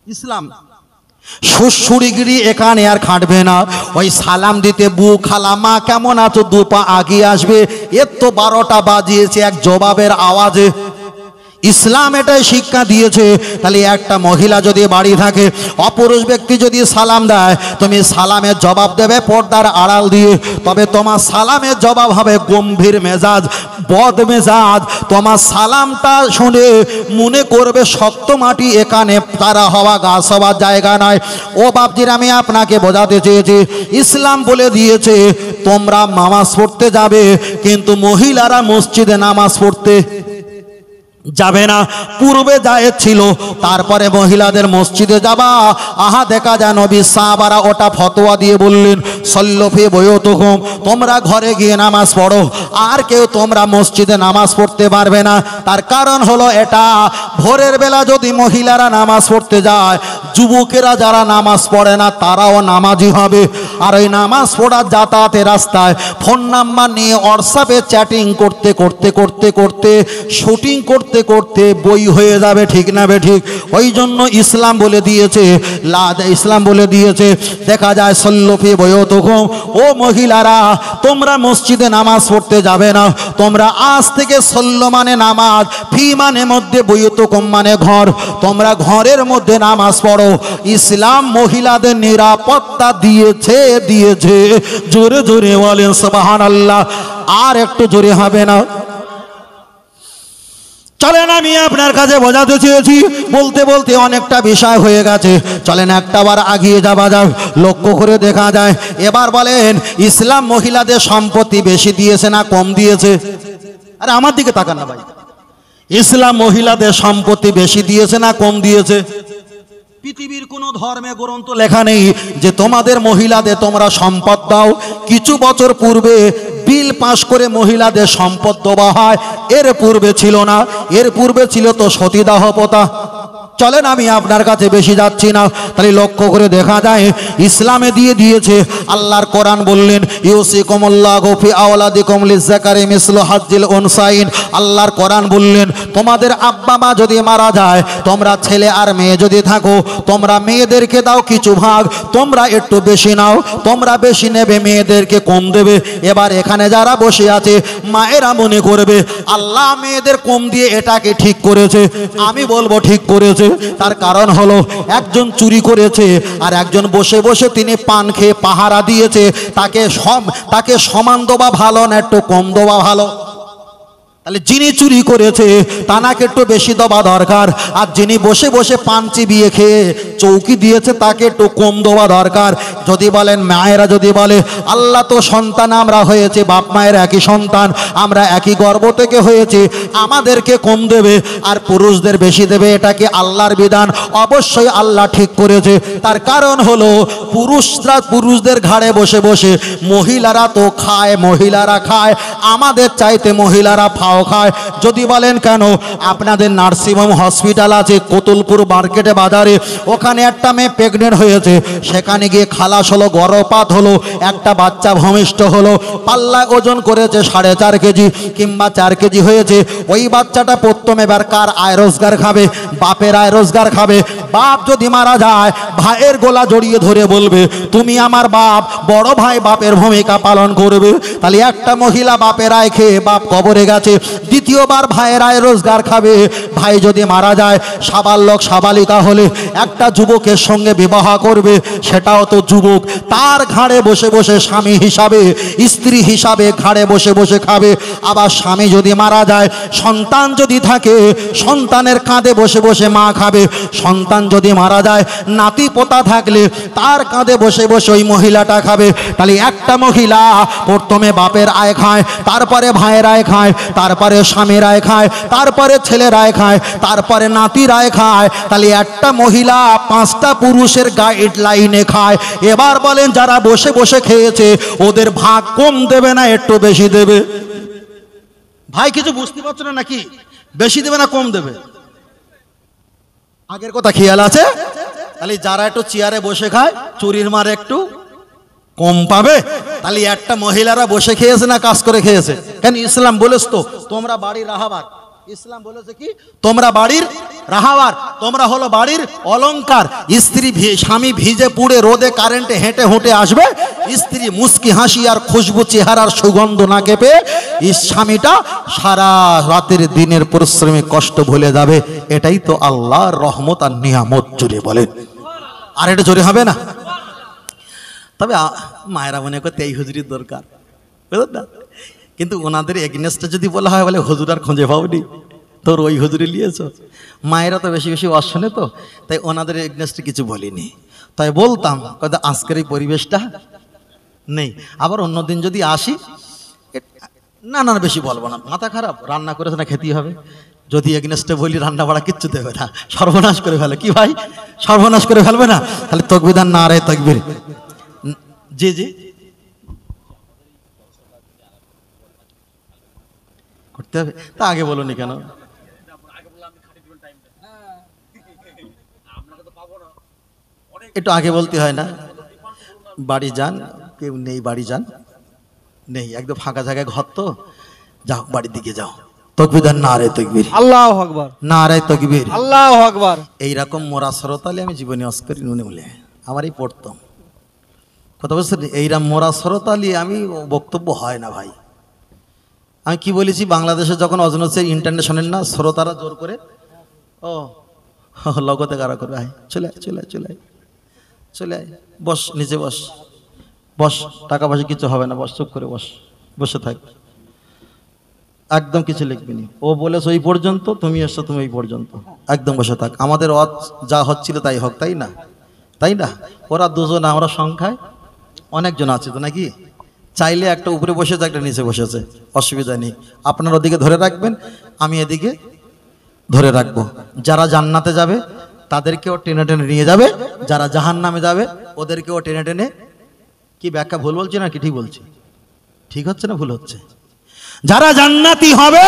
[SPEAKER 1] ইসলাম, সুরসুরগিরি এখানে আর খাটবে না। ওই সালাম দিতে বু খালা মা কেমন আছো দু পা আগিয়ে আসবে। এর তো 12টা বাজিয়েছে এক জবাবের আওয়াজে। ইসলাম এটাই শিক্ষা দিয়েছে। তাহলে একটা মহিলা যদি বাড়ি থাকে, অপুরুষ ব্যক্তি যদি সালাম দেয়, তুমি সালামের জবাব দেবে পর্দার আড়াল দিয়ে। তবে তোমার সালামের জবাব হবে গম্ভীর মেজাজ, বদ মেজাজ। তোমার সালামটা শুনে মনে করবে শক্ত মাটি, এখানে তারা হওয়া গাছ হওয়ার জায়গা নয়। ও বাপজির, আমি আপনাকে বোঝাতে চেয়েছি, ইসলাম বলে দিয়েছে তোমরা নামাজ পড়তে যাবে, কিন্তু মহিলারা মসজিদে নামাজ পড়তে যাবে না। পূর্বে জায়েজ ছিল, তারপরে মহিলাদের মসজিদে যাবা। আহা, দেখা যায় নবী সাহাবারা ওটা ফতোয়া দিয়ে বললেন, সল্লু ফি বুয়ুতিকুম, তোমরা ঘরে গিয়ে নামাজ পড়ো, আর কেউ তোমরা মসজিদে নামাজ পড়তে পারবে না। তার কারণ হলো এটা, ভোরের বেলা যদি মহিলারা নামাজ পড়তে যায়, যুবকেরা যারা নামাজ পড়ে না তারাও নামাজি হবে। আর ওই নামাজ পড়ার যাতায়াতের রাস্তায় ফোন নাম্বার নিয়ে হোয়াটসঅ্যাপে চ্যাটিং করতে করতে করতে করতে শুটিং করতে করতে বই হয়ে যাবে, ঠিক না বে ঠিক? ওই জন্য ইসলাম বলে দিয়েছে, ইসলাম বলে দিয়েছে, দেখা যায় সল্লু ফি বুয়ুতিকুম, ও মহিলারা তোমরা মসজিদে নামাজ পড়তে যাবে না। তোমরা আজ থেকে সল্লু মানে নামাজ, ফি মানে মধ্যে, বুয়ুতিকুম মানে ঘর, তোমরা ঘরের মধ্যে নামাজ পড়ো। ইসলাম মহিলাদের নিরাপত্তা দিয়েছে, দিয়েছে। জোরে জোরে বলেন সুবহানাল্লাহ। আর একটু জোরে হবে না? চলেন, আমি আপনার কাছে বোঝাতে চেয়েছি, বলতে বলতে অনেকটা বিষয় হয়ে গেছে। চলেন একটা বার আগিয়ে যাওয়া যাক, লক্ষ্য করে দেখা যায়। এবার বলেন, ইসলাম মহিলাদের সম্পত্তি বেশি দিয়েছে না কম দিয়েছে? আরে আমার দিকে তাকান না ভাই। ইসলাম মহিলাদের সম্পত্তি বেশি দিয়েছে না কম দিয়েছে? পৃথিবীর কোনো ধর্মে গ্রন্থ লেখা নেই যে তোমাদের মহিলাদের তোমরা সম্পদ দাও। কিছু বছর পূর্বে বিল পাশ করে মহিলাদের সম্পদ দেওয়া হয়, এর পূর্বে ছিল না। এর পূর্বে ছিল তো সতীদাহ প্রথা। চলেন, আমি আপনার কাছে বেশি যাচ্ছি না। তাহলে লক্ষ্য করে দেখা যায় ইসলামে দিয়ে দিয়েছে। আল্লাহর কোরআন বললেন, ইউসিকুমুল্লাহু ফি আওলাদিকুম লিযাকারি মিসলু হাজ্জিল উনসাইন। আল্লাহর কোরআন বললেন, তোমাদের আব্বা মা যদি মারা যায়, তোমরা ছেলে আর মেয়ে যদি থাকো, তোমরা মেয়েদেরকে দাও কিছু ভাগ, তোমরা একটু বেশি নাও। তোমরা বেশি নেবে, মেয়েদেরকে কম দেবে। এবার এখানে যারা বসে আছে মায়েরা মনে করবে আল্লাহ মেয়েদের কম দিয়ে এটাকে ঠিক করেছে। আমি বলবো ঠিক করেছে। তার কারণ হলো একজন চুরি করেছে আর একজন বসে বসে তিনি পান খেয়ে পাহারা দিয়েছে। তাকে সমান দেওয়া ভালো না একটু কম দেওয়া ভালো? তাহলে যিনি চুরি করেছে তাকে একটু বেশি দেওয়া দরকার, আর যিনি বসে বসে পান চিবিয়ে খেয়ে চৌকি দিয়েছে তাকে একটু কম দেওয়া দরকার। যদি বলেন মায়েরা যদি বলে আল্লাহ তো সন্তান আমরা হয়েছে, বাপ মায়ের একই সন্তান, আমরা একই গর্ভ থেকে হয়েছি, আমাদেরকে কম দেবে আর পুরুষদের বেশি দেবে, এটা কি আল্লাহর বিধান? অবশ্যই আল্লাহ ঠিক করেছে। তার কারণ হলো পুরুষদের ঘাড়ে বসে বসে মহিলারা তো খায়, মহিলারা খায়, আমাদের চাইতে মহিলারা ফাও খায়। যদি বলেন কেন, আপনাদের নার্সিংহোম হসপিটাল আছে কতুলপুর মার্কেটে বাজারে, ওখানে একটা মেয়ে প্রেগনেন্ট হয়েছে, সেখানে গিয়ে খালাস হলো, গর্ভপাত হলো, একটা বাচ্চা ভূমিষ্ঠ হলো, পাল্লা ওজন করেছে 4.5 কেজি কিংবা 4 কেজি হয়েছে। ওই বাচ্চাটা প্রথমে এবার কার আয় রোজগার খাবে? বাপের আয় রোজগার খাবে। বাপ যদি মারা যায় ভাইয়ের গলা জড়িয়ে ধরে বলবে তুমি আমার বাপ, বড় ভাই বাপের ভূমিকা পালন করবে। তাহলে একটা মহিলা বাপের আয় খেয়ে বাপ কবরে গেছে, দ্বিতীয়বার ভাইয়ের আয় রোজগার খাবে। ভাই যদি মারা যায় সাবালক সাবালিকা হলে একটা যুবকের সঙ্গে বিবাহ করবে, সেটাও তো যুবক, তার ঘাড়ে বসে বসে স্বামী হিসাবে, স্ত্রী হিসাবে ঘাড়ে বসে বসে খাবে। আবার স্বামী যদি মারা যায়, সন্তান যদি থাকে সন্তানের কাঁধে বসে বসে মা খাবে। সন্তান যদি মারা যায়, নাতি পোতা থাকলে তার কাঁধে বসে বসে ওই মহিলাটা খাবে। তাহলে একটা মহিলা প্রথমে বাপের আয় খায়, তারপরে ভাইয়ের আয় খায়, তারপরে স্বামীর আয় খায়, তারপরে ছেলের আয় খায়, তারপরে নাতির আয় খায়। তাহলে একটা মহিলা 5টা পুরুষের গাইডলাইনে খায়। এবার বলেন যারা বসে বসে খেয়েছে ওদের ভাগ কম দেবে না একটু বেশি দেবে? ভাই কিছু বুঝতে পারছো না নাকি? বেশি দেবে না কম দেবে? আগের কথা খেয়াল আছে? তাহলে যারা একটু চেয়ারে বসে খায় চুরির মার একটু কম পাবে। তাহলে একটা মহিলারা বসে খেয়েছে না কাজ করে খেয়েছে? কেন ইসলাম বলেছ তো তোমরা বাড়ির রাহাবার। ইসলাম বলেছে কি? তোমরা বাড়ির রাহাবার, তোমরা হলো বাড়ির অলংকার। স্বামী ভিজে পুড়ে রোদে কারেন্টে হেঁটে হেঁটে আসবে, স্ত্রী মুস্কি হাসি আর খুশবু চেহারার সুগন্ধ না কেঁপে স্বামীটা সারা রাতের দিনের পরিশ্রমে কষ্ট ভুলে যাবে। এটাই তো আল্লাহর রহমত আর নিয়ামত। জোরে বলেন, আর এটা জোরে হবে না? তবে মায়েরা মনে করতে এই হুজুরির দরকার, বুঝলেন না? কিন্তু ওনাদের এগেনেস্টে যদি বলা হয় বলে হুজুর আর খুঁজে পাওনি, তোর ওই হুজুরে নিয়েছ। মায়েরা তো বেশি বেশি অশনে তো, তাই ওনাদের এগেনেস্টে কিছু বলিনি। তাই বলতাম কয়তো আজকের এই পরিবেশটা নেই। আবার অন্যদিন যদি আসি, না না বেশি বলবো না, মাথা খারাপ, রান্না করেছে না খেতেই হবে। যদি এগেনেস্টে বলি রান্না বাড়া কিচ্ছু দেবে না, সর্বনাশ করে ফেলে। কি ভাই, সর্বনাশ করে ফেলবে না? তাহলে তকবির আর নারে তকবির। জি জি করতে হবে। তা আগে বলুনি কেন? একটু আগে বলতে হয় না? বাড়ি যান, কেউ নেই, বাড়ি যান, নেই, একদম ফাঁকা জায়গায় ঘর তো, যাও বাড়ির দিকে যাও। তকবির আর নারে তকবির,
[SPEAKER 2] আল্লাহু আকবার,
[SPEAKER 1] নারে তকবির,
[SPEAKER 2] আল্লাহু আকবার।
[SPEAKER 1] এইরকম মোরা সরতালে আমি জীবনে অস্করি নুনে বলে আমারই পড়তাম। কথা বলছেন? এইরকম মোরা সরতালি আমি বক্তব্য হয় না ভাই। আমি কি বলেছি, বাংলাদেশে যখন অজন হচ্ছে ইন্টারন্যাশনাল না, শ্রোতারা জোর করে ও লগতে কারা করবে, আয় চলে আয় চলে আয় চলে আয় চলে আয়, বস নিচে বস, বস, টাকা পয়সা কিছু হবে না, বস, চুপ করে বস, বসে থাক, একদম কিছু লিখবি নি। ও বলেছে ওই পর্যন্ত, তুমি এসছো তুমি এই পর্যন্ত, একদম বসে থাক। আমাদের যা হচ্ছিল তাই হোক, তাই না? তাই না? ওরা দুজন, আমরা সংখ্যায় অনেকজন আছে তো নাকি? চাইলে একটা উপরে বসেছে, একটা নিচে বসেছে, অসুবিধা নেই। আপনার ওদিকে ধরে রাখবেন, আমি এদিকে ধরে রাখবো। যারা জান্নাতে যাবে তাদেরকেও টেনে টেনে নিয়ে যাবে, যারা জাহান্নামে যাবে ওদেরকেও টেনে টেনে, কি ব্যাখ্যা ভুল বলছি না কি ঠিক বলছি? ঠিক হচ্ছে না ভুল হচ্ছে? যারা জান্নাতি হবে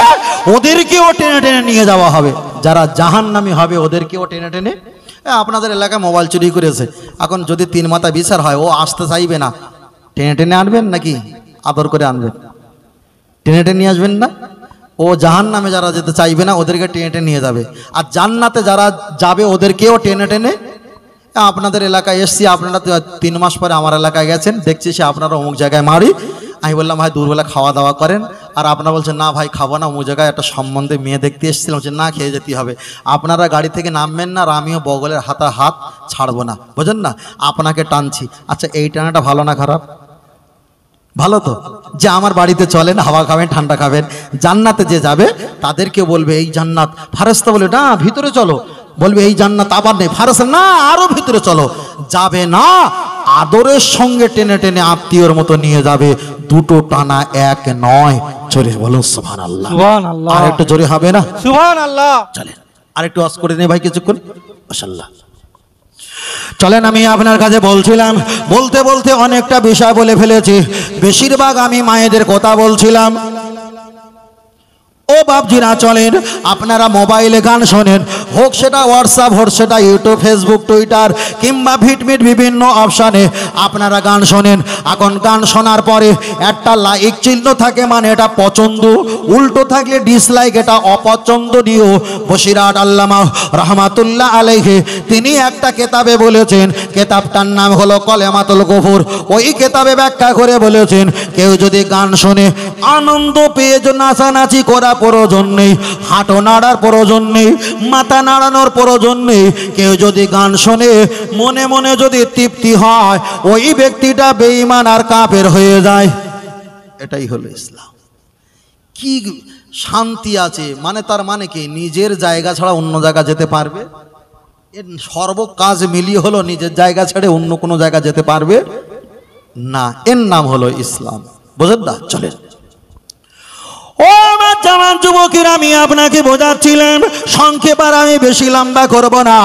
[SPEAKER 1] ওদেরকেও টেনে টেনে নিয়ে যাওয়া হবে, যারা জাহান্নামী হবে ওদেরকেও টেনে টেনে। আপনাদের এলাকায় মোবাইল চুরি করেছে, এখন যদি 3 মাথা বিচার হয়, ও আসতে চাইবে না, টেনে টেনে আনবেন নাকি আদর করে আনবেন? টেনে টেনে নিয়ে আসবেন না? ও জাহান্নামে যারা যেতে চাইবে না ওদেরকে টেনে টেনে নিয়ে যাবে, আর জান্নাতে যারা যাবে ওদেরকেও টেনে টেনে। আপনাদের এলাকায় এসছি, আপনারা 3 মাস পরে আমার এলাকায় গেছেন, দেখছি সে আপনারা অমুক জায়গায় মারি। আমি বললাম ভাই দুপুরবেলা খাওয়া দাওয়া করেন, আর আপনারা বলছেন না ভাই খাবো না, ও জায়গায় একটা সম্বন্ধে মেয়ে দেখতে এসেছিলাম, বলছে না খেয়ে যেতে হবে। আপনারা গাড়ি থেকে নামবেন না আর আমিও বগলের হাত ছাড়বো না, বোঝেন না, আপনাকে টানছি। আচ্ছা এই টানাটা ভালো না খারাপ? ভালো তো, যে আমার বাড়িতে চলেন, হাওয়া খাবেন, ঠান্ডা খাবেন। জান্নাতে যে যাবে তাদেরকে বলবে এই জান্নাত, ফারেস্তা বলে না ভিতরে চলো, বলবে এই জান্নাত, আবার নেই ফারেস্তা না আরো ভিতরে চলো, যাবে না, আদরের সঙ্গে টেনে টেনে আত্মীয়র মতো নিয়ে যাবে। দুটো টানা এক নয়, জোরে বলুন সুবহানাল্লাহ।
[SPEAKER 2] সুবহানাল্লাহ।
[SPEAKER 1] আর একটু জোরে হবে না?
[SPEAKER 2] সুবহানাল্লাহ।
[SPEAKER 1] চলেন আরেকটু ওয়াজ করে নেই ভাই কিছুক্ষণ, মাশাআল্লাহ। চলেন, আমি আপনার কাছে বলছিলাম, বলতে বলতে অনেকটা বিষয় বলে ফেলেছি, বেশিরভাগ আমি মায়েদের কথা বলছিলাম। ও বাপজিরা চলেন, আপনারা মোবাইলে গান শোনেন, হোক সেটা হোয়াটসঅ্যাপ, হোক সেটা ইউটিউব, ফেসবুক, টুইটার কিংবা ভিটমিট বিভিন্ন অপশানে আপনারা গান শোনেন। এখন গান শোনার পরে একটা লাইক চিহ্ন থাকে, মানে এটা পছন্দ, উল্টো থাকলে ডিসলাইক, এটা অপছন্দনীয়। বসিরহাট আল্লামা রহমাতুল্লাহ আলাইহি তিনি একটা কেতাবে বলেছেন, কেতাবটার নাম হলো কলেমাতুল কুফর। ওই কেতাবে ব্যাখ্যা করে বলেছেন, কেউ যদি গান শোনে আনন্দ পেয়ে নাচানাচি করা প্রয়োজন নেই, হাঁটো নাড়ার প্রয়োজন নেই, মাথা নাড়ানোর প্রয়োজন নেই। কেউ যদি গান শোনে মনে মনে যদি তৃপ্তি হয়, ওই ব্যক্তিটা বেঈমান আর কাফের হয়ে যায়। এটাই হলো ইসলাম। কি শান্তি আছে, মানে তার মানে কি নিজের জায়গা ছাড়া অন্য জায়গা যেতে পারবে? এর সর্ব কাজ মিলিয়ে হলো নিজের জায়গা ছেড়ে অন্য কোনো জায়গা যেতে পারবে না। এর নাম হলো ইসলাম, বুঝলেন না? চলেন, ও আমার জামান যুবকের, আমি আপনাকে বোঝাচ্ছিলাম, সংক্ষেপ আর আমি বেশি লম্বা করব না।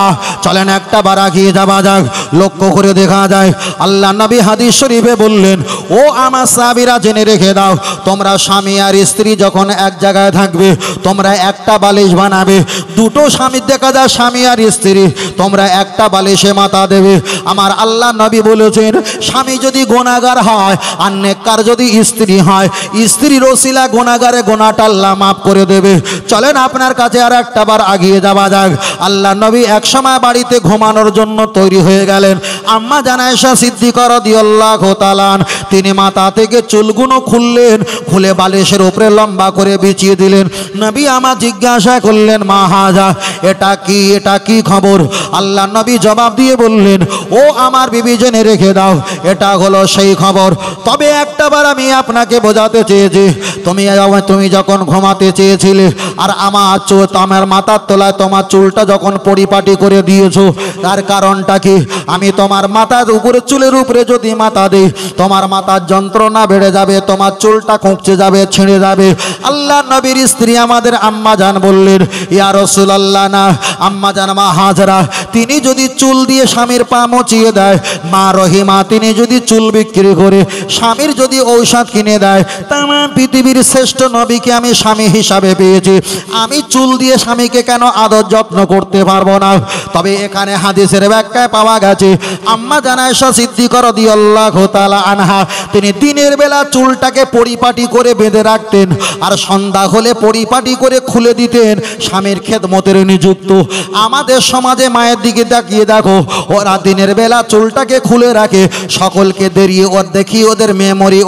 [SPEAKER 1] চলেন একটা বার এগিয়ে যাওয়া যাক। লক্ষ্য করে দেখা যায় আল্লাহ নবী হাদিস শরীফে বললেন, ও আমার সাহাবীরা জেনে রেখে দাও, তোমরা স্বামী আর স্ত্রী যখন এক জায়গায় থাকবে, তোমরা একটা বালিশ বানাবে। দুটো স্বামী দেখা যায়, স্বামী আর স্ত্রী, তোমরা একটা বালিশে মাথা দেবে। আমার আল্লাহ নবী বলেছেন, স্বামী যদি গুনাহগার হয় আর নেককার যদি স্ত্রী হয়, স্ত্রীর ওসিলা গুনাহগারে গুনাহটা আল্লাহ মাফ করে দেবে। চলেন আপনার কাছে আর একটা বার এগিয়ে যাওয়া যাক। আল্লাহ নবী এক সময় বাড়িতে ঘুমানোর জন্য তৈরি হয়ে গেলেন। আম্মা জান আয়েশা সিদ্দিকা রাদিয়াল্লাহু তাআলা তিনি মাথা থেকে চুলগুলো খুললেন, খুলে বালিশের উপরে লম্বা করে বিছিয়ে দিলেন। নবী আমার জিজ্ঞাসা করলেন, মা হাজা, এটা কি খবর? আল্লাহ নবী জবাব দিয়ে বললেন, ও আমার বিবি জেনে রেখে দাও, এটা হলো সেই খবর। তবে একটা বার আমি আপনাকে বোঝাতে চেয়েছি, তুমি যখন ঘুমাতে চেয়েছিলে আর আমার মাথার তলায় তোমার চুলটা যখন পরিপাটি করে দিয়েছো, তার কারণটা কি? আমি তোমার মাথার উপরে, চুলের উপরে যদি মাথা দিই, তোমার মাথার যন্ত্রণা বেড়ে যাবে, তোমার চুলটা কুঁকচে যাবে, ছিঁড়ে যাবে। আল্লাহ নবীর স্ত্রী আমাদের আম্মা জান বললেন, ইয়া রাসূলুল্লাহ, না, আম্মা জান মা হাজরা তিনি যদি চুল দিয়ে স্বামীর পা মুছিয়ে দেয়, মা রহিমা তিনি যদি চুল বিক্রি করে স্বামীর যদি ঔষধ কিনে দেয়, তাম পৃথিবীর শ্রেষ্ঠ নবীকে আমি স্বামী হিসাবে পেয়েছি, আমি চুল দিয়ে স্বামীকে কেন আদর যত্ন করতে পারবো না? তবে এখানে হাদিসের ব্যাখ্যায় পাওয়া গেছে, আম্মা জান আয়েশা সিদ্দিকা রাদিয়াল্লাহু তাআলা আনহা তিনি দিনের বেলা চুলটাকে পরিপাটি করে বেঁধে রাখতেন, আর সন্ধ্যা হলে পরিপাটি করে খুলে দিতেন, স্বামীর খেদমতের নিযুক্ত। আমাদের সমাজে মায়ের দিকে তাকিয়ে দেখো, ওরা দিনের বেলা চুলটাকে খুলে রাখে, সকলকে দেরিয়ে দেখি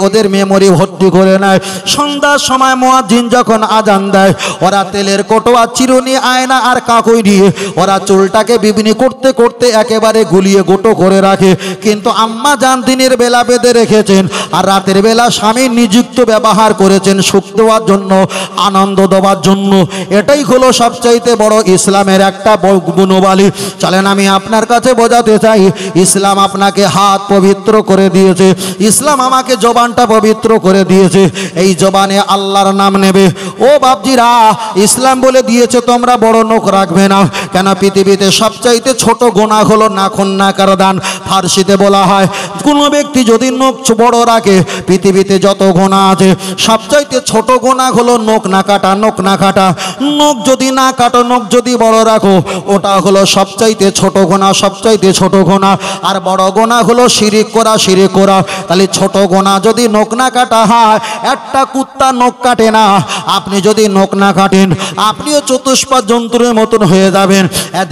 [SPEAKER 1] ওদের মেমোরি ভর্তি করে নেয়। সন্ধ্যার সময় মুয়াজ্জিন যখন আজান দেয়, ওরা তেলের কোটোয়া, চিরুনি, আয়না আর কাকই নিয়ে ওরা চুলটাকে বিবিনি করতে করতে একেবারে গুলিয়ে গোটো করে রাখে। কিন্তু আম্মা জান দিনের বেলা বেঁধে রেখেছেন, আর রাতের বেলা স্বামীর নিযুক্ত ব্যবহার করেছেন সুখ দেওয়ার জন্য, আনন্দ দেওয়ার জন্য। এটাই হলো সবচাইতে বড় ইসলামের একটা গুণবালী। চলেন আমি আপনার কাছে বোঝাতে চাই, ইসলাম আপনাকে হাত পবিত্র করে দিয়েছে, ইসলাম আমাকে জবানটা পবিত্র করে দিয়েছে। এই জবানে আল্লাহর নাম নেবে। ও বাপজিরা, ইসলাম বলে দিয়েছে তোমরা বড় নখ রাখবে না। কেন? পৃথিবীতে সবচাইতে ছোট গুনাহ হলো নাখুন নাকার দান। ফার্সিতে বলা হয়, কোনো ব্যক্তি যদি নখ বড় রাখে, পৃথিবীতে যত গুনাহ আছে সবচাইতে ছোট গুনাহ হলো নখ না কাটা। নখ যদি না কাটো, নখ যদি বড় রাখো, ওটা হলো সবচাইতে ছোট গুনাহ, সবচাইতে ছোট গুনাহ। আর বড় গুনাহ হলো শিরিক করা। তাহলে ছোট গুনাহ যদি নখ না কাটা হয়, একটা কুত্তা নখ কাটে না, আপনি যদি নখ না কাটেন আপনিও চতুষ্পদ জন্তুর মতন হয়ে যাবেন।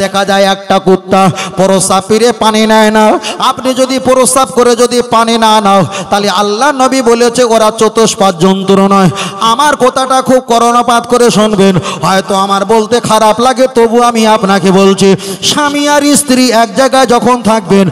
[SPEAKER 1] দেখা যায় একটা কুত্তা পরশা পিরে পানি নেয় না। আপনি যদি প্রস্রাব করে যদি পানি না নাও তাহলে আল্লাহ নবী বলেছে ওরা চতুষ্পাদ যন্ত্র নয়। আমার কথাটা খুব কর্ণপাত করে শুনবেন, হয়তো আমার বলতে খারাপ লাগে তবু আমি আপনাকে বলছি, স্বামী আর স্ত্রী এক জায়গায় যখন থাকবেন,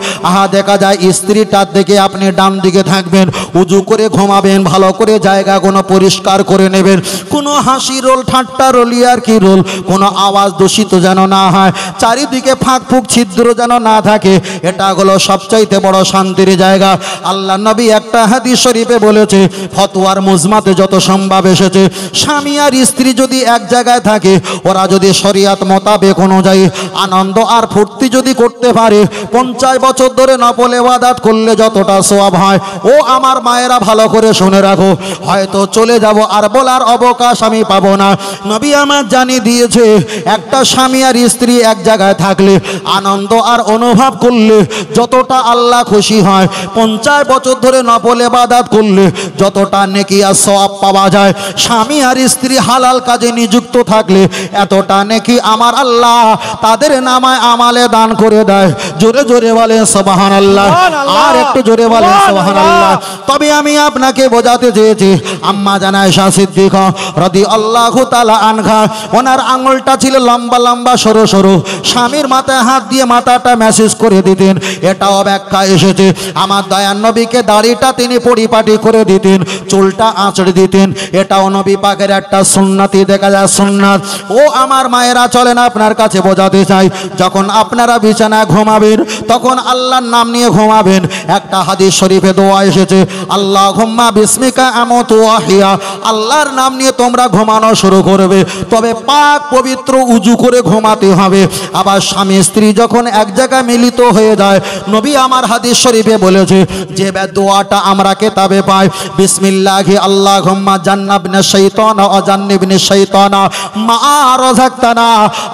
[SPEAKER 1] দেখা যায় স্ত্রীটার দিকে আপনি ডান দিকে থাকবেন, উজু করে ঘুমাবেন, ভালো করে জায়গাগুলো পরিষ্কার করে নেবেন, কোনো হাসি রোল ঠাট্টা রোল আর কি রোল কোনো আওয়াজ দূষিত যেন না হয়, চারিদিকে ফাঁক ফুক ছিদ্র যেন না থাকে। এটা হলো সবচাইতে বড় শান্তির জায়গা। আল্লাহ নবী একটা হাদিস শরীফে বলেছে, ফতোয়ার মুজমাতে যত সম্ভব এসেছে, স্বামী আর স্ত্রী যদি এক জায়গায় থাকে, ওরা যদি শরিয়াত মোতাবেক অনুযায়ী আনন্দ আর ফুর্তি যদি করতে পারে, 50 বছর ধরে নফল ইবাদত করলে যতটা সওয়াব হয়, ও আমার মায়েরা ভালো করে শুনে রাখো, হয়তো চলে যাব আর বলার অবকাশ আমি পাবো না। নবী আমার জানিয়ে দিয়েছে, একটা স্বামী আর স্ত্রী এক জায়গায় থাকলে আনন্দ আর অনুভব করলে যতটা আল্লাহ খুশি হয়, 50 বছর ধরে নফল ইবাদত করলে যতটা নেকি আর সওয়াব পাওয়া যায়, স্বামী আর স্ত্রী হালাল কাজে নিযুক্ত থাকলে এতটা নেকি আমার আল্লাহ তাদের নামায় আমালে দান করে দেয়। জোরে জোরে বলেন সুবহানাল্লাহ, আর একটু জোরে বলেন সুবহানাল্লাহ। তবে আমি আপনাকে বোঝাতে চেয়েছি, আম্মা জান আয়েশা সিদ্দিকা রাদিয়াল্লাহু তাআলা আনহা, ওনার আঙুলটা ছিল লম্বা লম্বা সরু সরু, স্বামীর মাথায় হাত দিয়ে মাথাটা ম্যাসেজ করে দিতেন। এটাও ব্যাখ্যা এসেছে, আমার দয়ার নবীকে দাড়িটা তিনি পরিপাটি করে দিতেন, চুলটা আঁচড়ে দিতেন, এটাও নবী পাকের একটা সুন্নতি দেখা যায়, সুন্নাত। ও আমার মায়েরা চলেন আপনার কাছে বোঝাতে চাই, যখন আপনারা বিছানায় ঘুমাবেন তখন আল্লাহর নাম নিয়ে ঘুমাবেন। একটা হাদিস শরীফে দোয়া এসেছে, আল্লাহুম্মা বিসমিকা আমুতু ওয়া আহইয়া, আল্লাহর নাম নিয়ে তোমরা ঘুমানো শুরু করবে, তবে পাক পবিত্র উজু করে ঘুমাতে হবে। আবার স্বামী স্ত্রী যখন এক জায়গায় মিলিত হয়ে যায়, নবী আমার হাদিস শরীফে বলেছে, যে দোয়াটা আমরা কিতাবে পাই, বিসমিল্লাহি আল্লাহুম্মা জান্নাবনা শাইতানা ওয়া জান্নিবনি শাইতানা মা রাযাকতানা।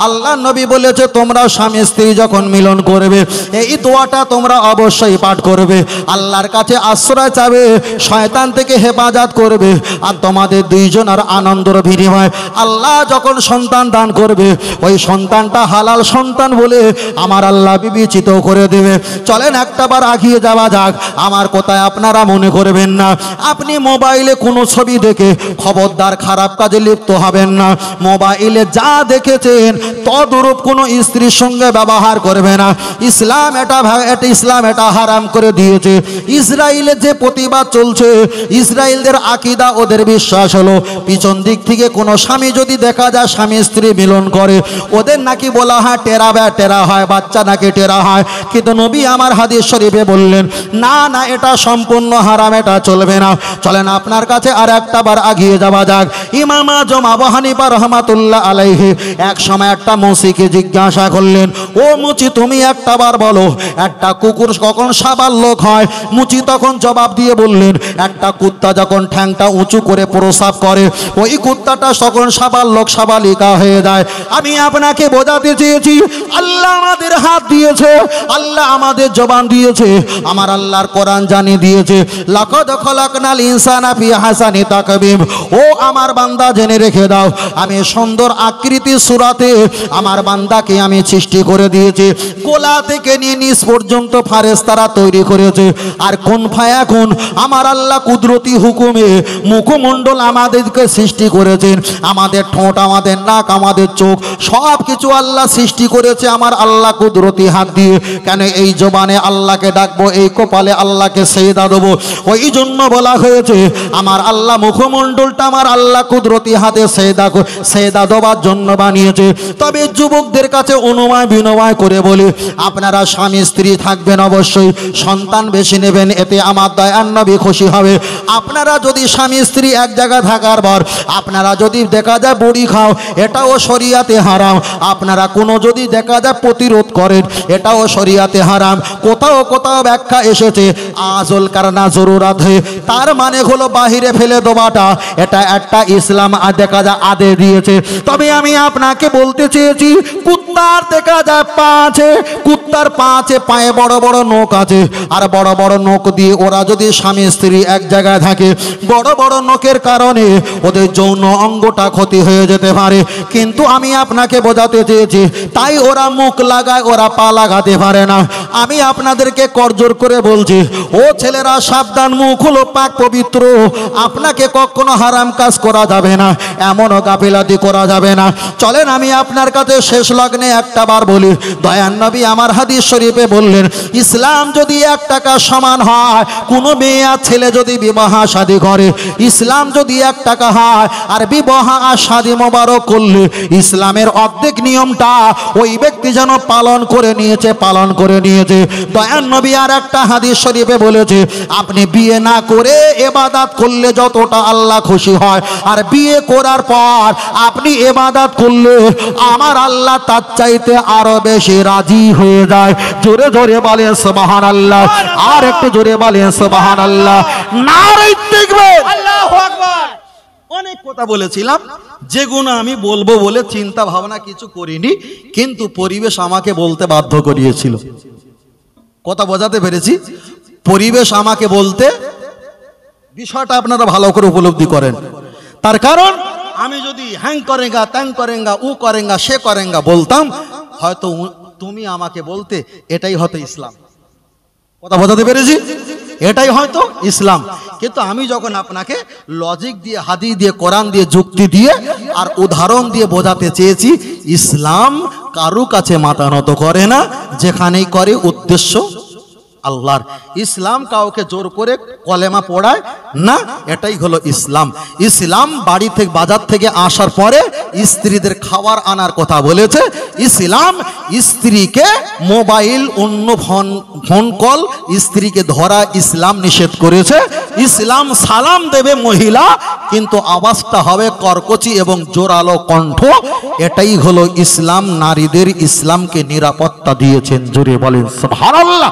[SPEAKER 1] আল্লাহ নবী বলেছে, তোমরা স্বামী স্ত্রী যখন মিলন করবে, এই দোয়াটা তোমরা অবশ্যই পাঠ করবে, আল্লাহর কাছে আশ্রয় চাবে, শয়তান থেকে হেফাজত করবে, আর তোমাদের দুইজনের আনন্দের বিনিময় আল্লাহ যখন সন্তান দান করবে, ওই সন্তানটা হালাল সন্তান বলে আমার আল্লাহ বিবেচিত করে দেবে। চলেন একটাবার আগিয়ে যাওয়া যাক, আমার কথায় আপনারা মনে করবেন না। আপনি মোবাইলে কোনো ছবি দেখে খবরদার খারাপ কাজে লিপ্ত হবেন না। মোবাইলে যা দেখেছেন তদরূপ কোনো স্ত্রীর সঙ্গে ব্যবহার করবে না। ইসলাম এটা হারাম করে দিয়েছে। ইসরায়েলের যে প্রতিবাদ চলছে, ইসরায়েলদের আকীদা, ওদের বিশ্বাস হলো পিছন দিক থেকে কোনো স্বামী যদি দেখা যায় স্বামী স্ত্রী মিলন করে, ওদের নাকি বলা হয় টেরা হয়, বাচ্চা নাকি টেরা হয়। কিন্তু নবী আমার হাদিস শরীফে বললেন, না না, এটা সম্পূর্ণ হারাম, এটা চলবে না। চলেন আপনার কাছে আর একটা বার আগিয়ে যাওয়া যাক। ইমাম আজম আবু হানিফা রাহমাতুল্লাহ আলাইহি এক সময় একটা মুচিকে জিজ্ঞাসা করলেন, ও মুচি, তুমি একটা বার বলো, একটা কুকুর কখন সাবালক হয়? মুচি তখন জবাব দিয়ে বললেন, একটা কুত্তা যখন ঠ্যাংটা উঁচু করে প্রসাব করে, ওই কুত্তাটা তখন সাবালক সাবালিকা হয়ে যায়। আমি আপনাকে বোঝাতে চেয়েছি, আল্লাহ আমাদের হাত দিয়েছে, আল্লাহ আমাদের জবান দিয়েছে, আমার আল্লাহর কোরআন জানিয়ে দিয়েছে, লাকাদ খালাকনাল ইনসানা ফি হাসানি তাকবীম। ও আমার বান্দা, জেনে রেখে দাও, আমি সুন্দর আকৃতি সুরাতে আমার বান্দাকে আমি সৃষ্টি করে দিয়েছি। গোলা থেকে নিয়ে নিচ পর্যন্ত ফারেস্তারা তৈরি করেছে। আর কোন ফায়াকুন, আমার আল্লাহ কুদরতি হুকুমে মুখমণ্ডল আমাদেরকে সৃষ্টি করেছেন। আমাদের ঠোঁট, আমাদের নাক, আমাদের চোখ, সব কিছু আল্লাহ সৃষ্টি করেছে আমার আল্লাহ কুদরতি হাত দিয়ে। কেন এই জবানে আল্লাহকে ডাকবো, এই কপালে আল্লাহকে সেজদা দেবো। ওই জন্য বলা হয়েছে আমার আল্লাহ মুখমণ্ডলটা আমার আল্লাহ কুদরতি হাতে সেজদা দেওয়ার জন্য বানিয়েছে। তবে যুবকদের কাছে অনুময় বিনয় করে বলি, আপনারা স্বামী স্ত্রী থাকবেন, অবশ্যই সন্তান বেশি নেবেন, এতে আমার দয়ার নবী খুশি হবে। আপনারা যদি স্বামী স্ত্রী এক জায়গায় থাকার পর আপনারা যদি দেখা যায় বড়ি খাও, এটাও শরিয়াতে হারাম। আপনারা কোনো যদি দেখা যায় প্রতিরোধ করেন, এটাও শরিয়াতে হারাম। কোথাও কোথাও ব্যাখ্যা এসেছে আজল কারনা জরুরাত হয়ে, তার মানে হলো বাহিরে ফেলে দেওয়াটা, এটা একটা ইসলাম দেখা যায় আদেশ দিয়েছে। তবে আমি আপনাকে বলতে চেয়েছি, কুত্তা কুত্তার দেখা যায় পা আছে, কুত্তার পা আছে, পায়ে বড় বড় নখ আছে, আর বড় বড় নখ দিয়ে ওরা যদি স্বামী স্ত্রী এক জায়গায় থাকে, বড় বড় নখের কারণে ওদের যৌন অঙ্গটা ক্ষতি হয়ে যেতে পারে। কিন্তু আমি আপনাকে বোঝাতে চেয়েছি, তাই ওরা মুখ লাগায়, ওরা পা লাগাতে পারে না। আমি আপনাদেরকে করজোর করে বলছি, ও ছেলেরা সাবধান, মুখ হলো পাক পবিত্র, আপনাকে কখনো হারাম কাজ করা যাবে না, এমনও গাফিলাতি করা যাবে না। চলেন আমি আপনার কাছে শেষ লগ্নে একটা বার বলি, দয়ান নবী আমার হাদিস শরীফে বললেন, ইসলাম যদি এক টাকা সমান হয়, কোনো মেয়ে আর ছেলে যদি বিবাহ শাদী করে, ইসলাম যদি এক টাকা হয়, আর বিবাহ আর শাদী মোবারক করলে ইসলামের অর্ধেক নিয়মটা ওই ব্যক্তি যেন পালন করে নিয়েছে। দয়ান নবী আর একটা হাদিস শরীফে বলেছে, আপনি বিয়ে না করে ইবাদত করলে যতটা আল্লাহ খুশি হয়, আর বিয়ে করার পর আপনি ইবাদত করলে আমার আল্লাহ তার চাইতে আরো বেশি রাজি হয়ে যায়। জোরে জোরে বলেন সুবহানাল্লাহ, আর একটু জোরে বলেন সুবহানাল্লাহ। নারে তাকবীর,
[SPEAKER 2] আল্লাহু আকবার।
[SPEAKER 1] অনেক কথা বলেছিলাম, যেগুলো আমি বলবো বলে চিন্তা ভাবনা কিছু করিনি, কিন্তু পরিবেশ আমাকে বলতে বাধ্য করিয়েছিল। কথা বোঝাতে পেরেছি? পরিবেশ আমাকে বলতে, বিষয়টা আপনারা ভালো করে উপলব্ধি করেন। তার কারণ আমি যদি হ্যাং করেঙ্গা, ত্যাং করেঙ্গা, উ করেঙ্গা, সে করেঙ্গা বলতাম, হয়তো তুমি আমাকে বলতে এটাই হয়তো ইসলাম। কথা বোঝাতে পেরেছি? এটাই হয়তো ইসলাম। কিন্তু আমি যখন আপনাকে লজিক দিয়ে, হাদিস দিয়ে, কোরআন দিয়ে, যুক্তি দিয়ে আর উদাহরণ দিয়ে বোঝাতে চেয়েছি, ইসলাম কারো কাছে মাথা নত করে না, যেখানেই করে উদ্দেশ্য আল্লাহর। ইসলাম কাউকে জোর করে কলেমা পড়ায় না, এটাই হলো ইসলাম। ইসলাম বাড়ি থেকে, বাজার থেকে আসার পরে স্ত্রীদের খাবার আনার কথা বলেছে। ইসলাম স্ত্রীকে মোবাইল, অন্য ফোন কল স্ত্রীকে ধরা ইসলাম নিষেধ করেছে। ইসলাম সালাম দেবে মহিলা, কিন্তু আওয়াজটা হবে কর্কচি এবং জোরালো কণ্ঠ। এটাই হলো ইসলাম। নারীদের ইসলামকে নিরাপত্তা দিয়েছেন। জোরে বলেন সুবহানাল্লাহ,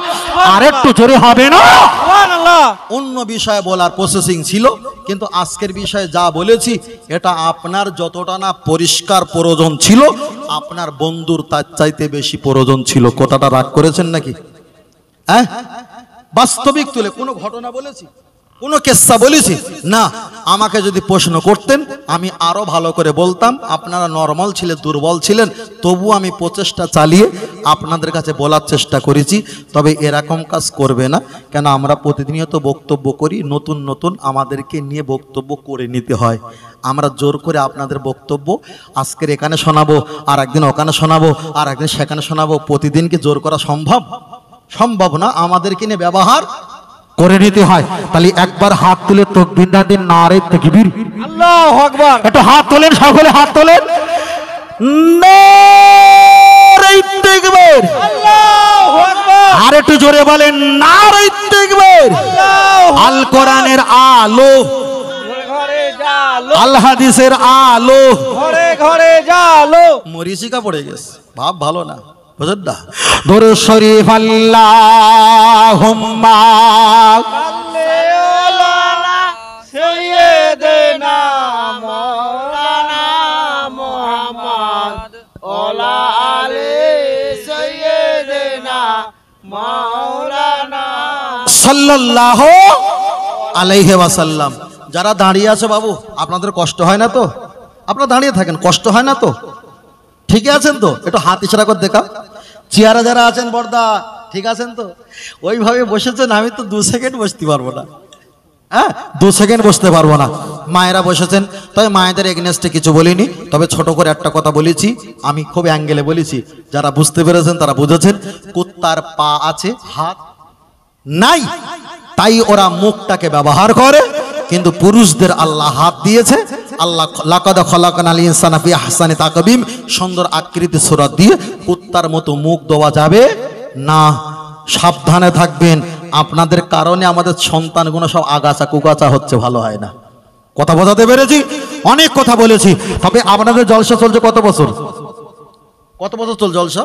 [SPEAKER 1] আর একটু জোরে হবে না?
[SPEAKER 2] সুবহানাল্লাহ।
[SPEAKER 1] অন্য বিষয়ে বলার প্রসেসিং ছিল, কিন্তু আজকের বিষয়ে যা বলেছি এটা আপনার যতটা না পরিষ্কার প্রয়োজন ছিল, আপনার বন্ধুর তার চাইতে বেশি প্রয়োজন ছিল। কথাটা রাগ করেছেন নাকি? হ্যাঁ, বাস্তবিক তুলে কোনো ঘটনা বলেছি, কোনো কেসা বলেছি না? আমাকে যদি প্রশ্ন করতেন আমি আরো ভালো করে বলতাম। আপনারা নরমাল ছিলেন, দুর্বল ছিলেন, তবু আমি প্রচেষ্টা চালিয়ে আপনাদের কাছে বলার চেষ্টা করেছি। তবে এরকম কাজ করবে না, কেন আমরা প্রতিনিয়ত বক্তব্য করি, নতুন নতুন আমাদেরকে নিয়ে বক্তব্য করে নিতে হয়। আমরা জোর করে আপনাদের বক্তব্য আজকের এখানে শোনাবো, আর একদিন ওখানে শোনাবো, আর একদিন সেখানে শোনাবো। প্রতিদিন কি জোর করা সম্ভব না। আমাদেরকে নিয়ে ব্যবহার করে নিতে হয়। তাহলে একবার হাত তুলে তাকবীর দিন, নারে তাকবীর,
[SPEAKER 2] আল্লাহু আকবার।
[SPEAKER 1] একটু হাত তোলেন, সকলে হাত তোলেন, নারে তাকবীর,
[SPEAKER 2] আল্লাহু আকবার।
[SPEAKER 1] আর একটু জোরে বলেন নারে তাকবীর। আল কোরআনের আলো,
[SPEAKER 2] ঘরে জালো,
[SPEAKER 1] আল হাদিসের আলো,
[SPEAKER 2] ঘরে ঘরে জালো।
[SPEAKER 1] মরিচিকা পড়ে গেছে, ভাব ভালো না, বুঝলেন না? দরুদ শরীফ আল্লাহুম্মা
[SPEAKER 2] আল্লাহ সাইয়্যিদিনা মাওলানা মুহাম্মদ ওয়ালা আলি সাইয়্যিদিনা মাওলানা
[SPEAKER 1] সাল্লাল্লাহু আলাইহি ওয়াসাল্লাম। যারা দাঁড়িয়ে আছে বাবু, আপনাদের কষ্ট হয় না তো? আপনারা দাঁড়িয়ে থাকেন, কষ্ট হয় না তো? ঠিক আছেন তো? একটু হাত ইশারা করে দেখা। চেয়ারে যারা আছেন বর্দা, ঠিক আছেন তো? ওইভাবে বসেছেন, আমি তো 2 সেকেন্ড বসতে পারবো না। হ্যাঁ, 2 সেকেন্ড বসতে পারবো না। মায়েরা বসেছেন, তবে মায়েদের এগেনস্টে কিছু বলিনি, তবে ছোট করে একটা কথা বলেছি, আমি খুব অ্যাঙ্গেলে বলেছি। যারা বুঝতে পেরেছেন তারা বুঝেছেন। কুত্তার পা আছে, হাত নাই, তাই ওরা মুখটাকে ব্যবহার করে, কিন্তু পুরুষদের আল্লাহ হাত দিয়েছে। আল্লাহ লাকাদ খালাকনাল ইনসানা ফি আহসানি তাকবীম, সুন্দর আকৃতি সূরা দিয়ে কুত্তার মতো মুখ দেওয়া যাবে না। সাবধানে থাকবেন, আপনাদের কারণে আমাদের সন্তানগুলো সব আগাছা কুগাছা হচ্ছে, ভালো হয় না। কথা বোঝাতে পেরেছি? অনেক কথা বলেছি। তবে আপনাদের জলসা চলছে কত বছর? কত বছর চল জলসা?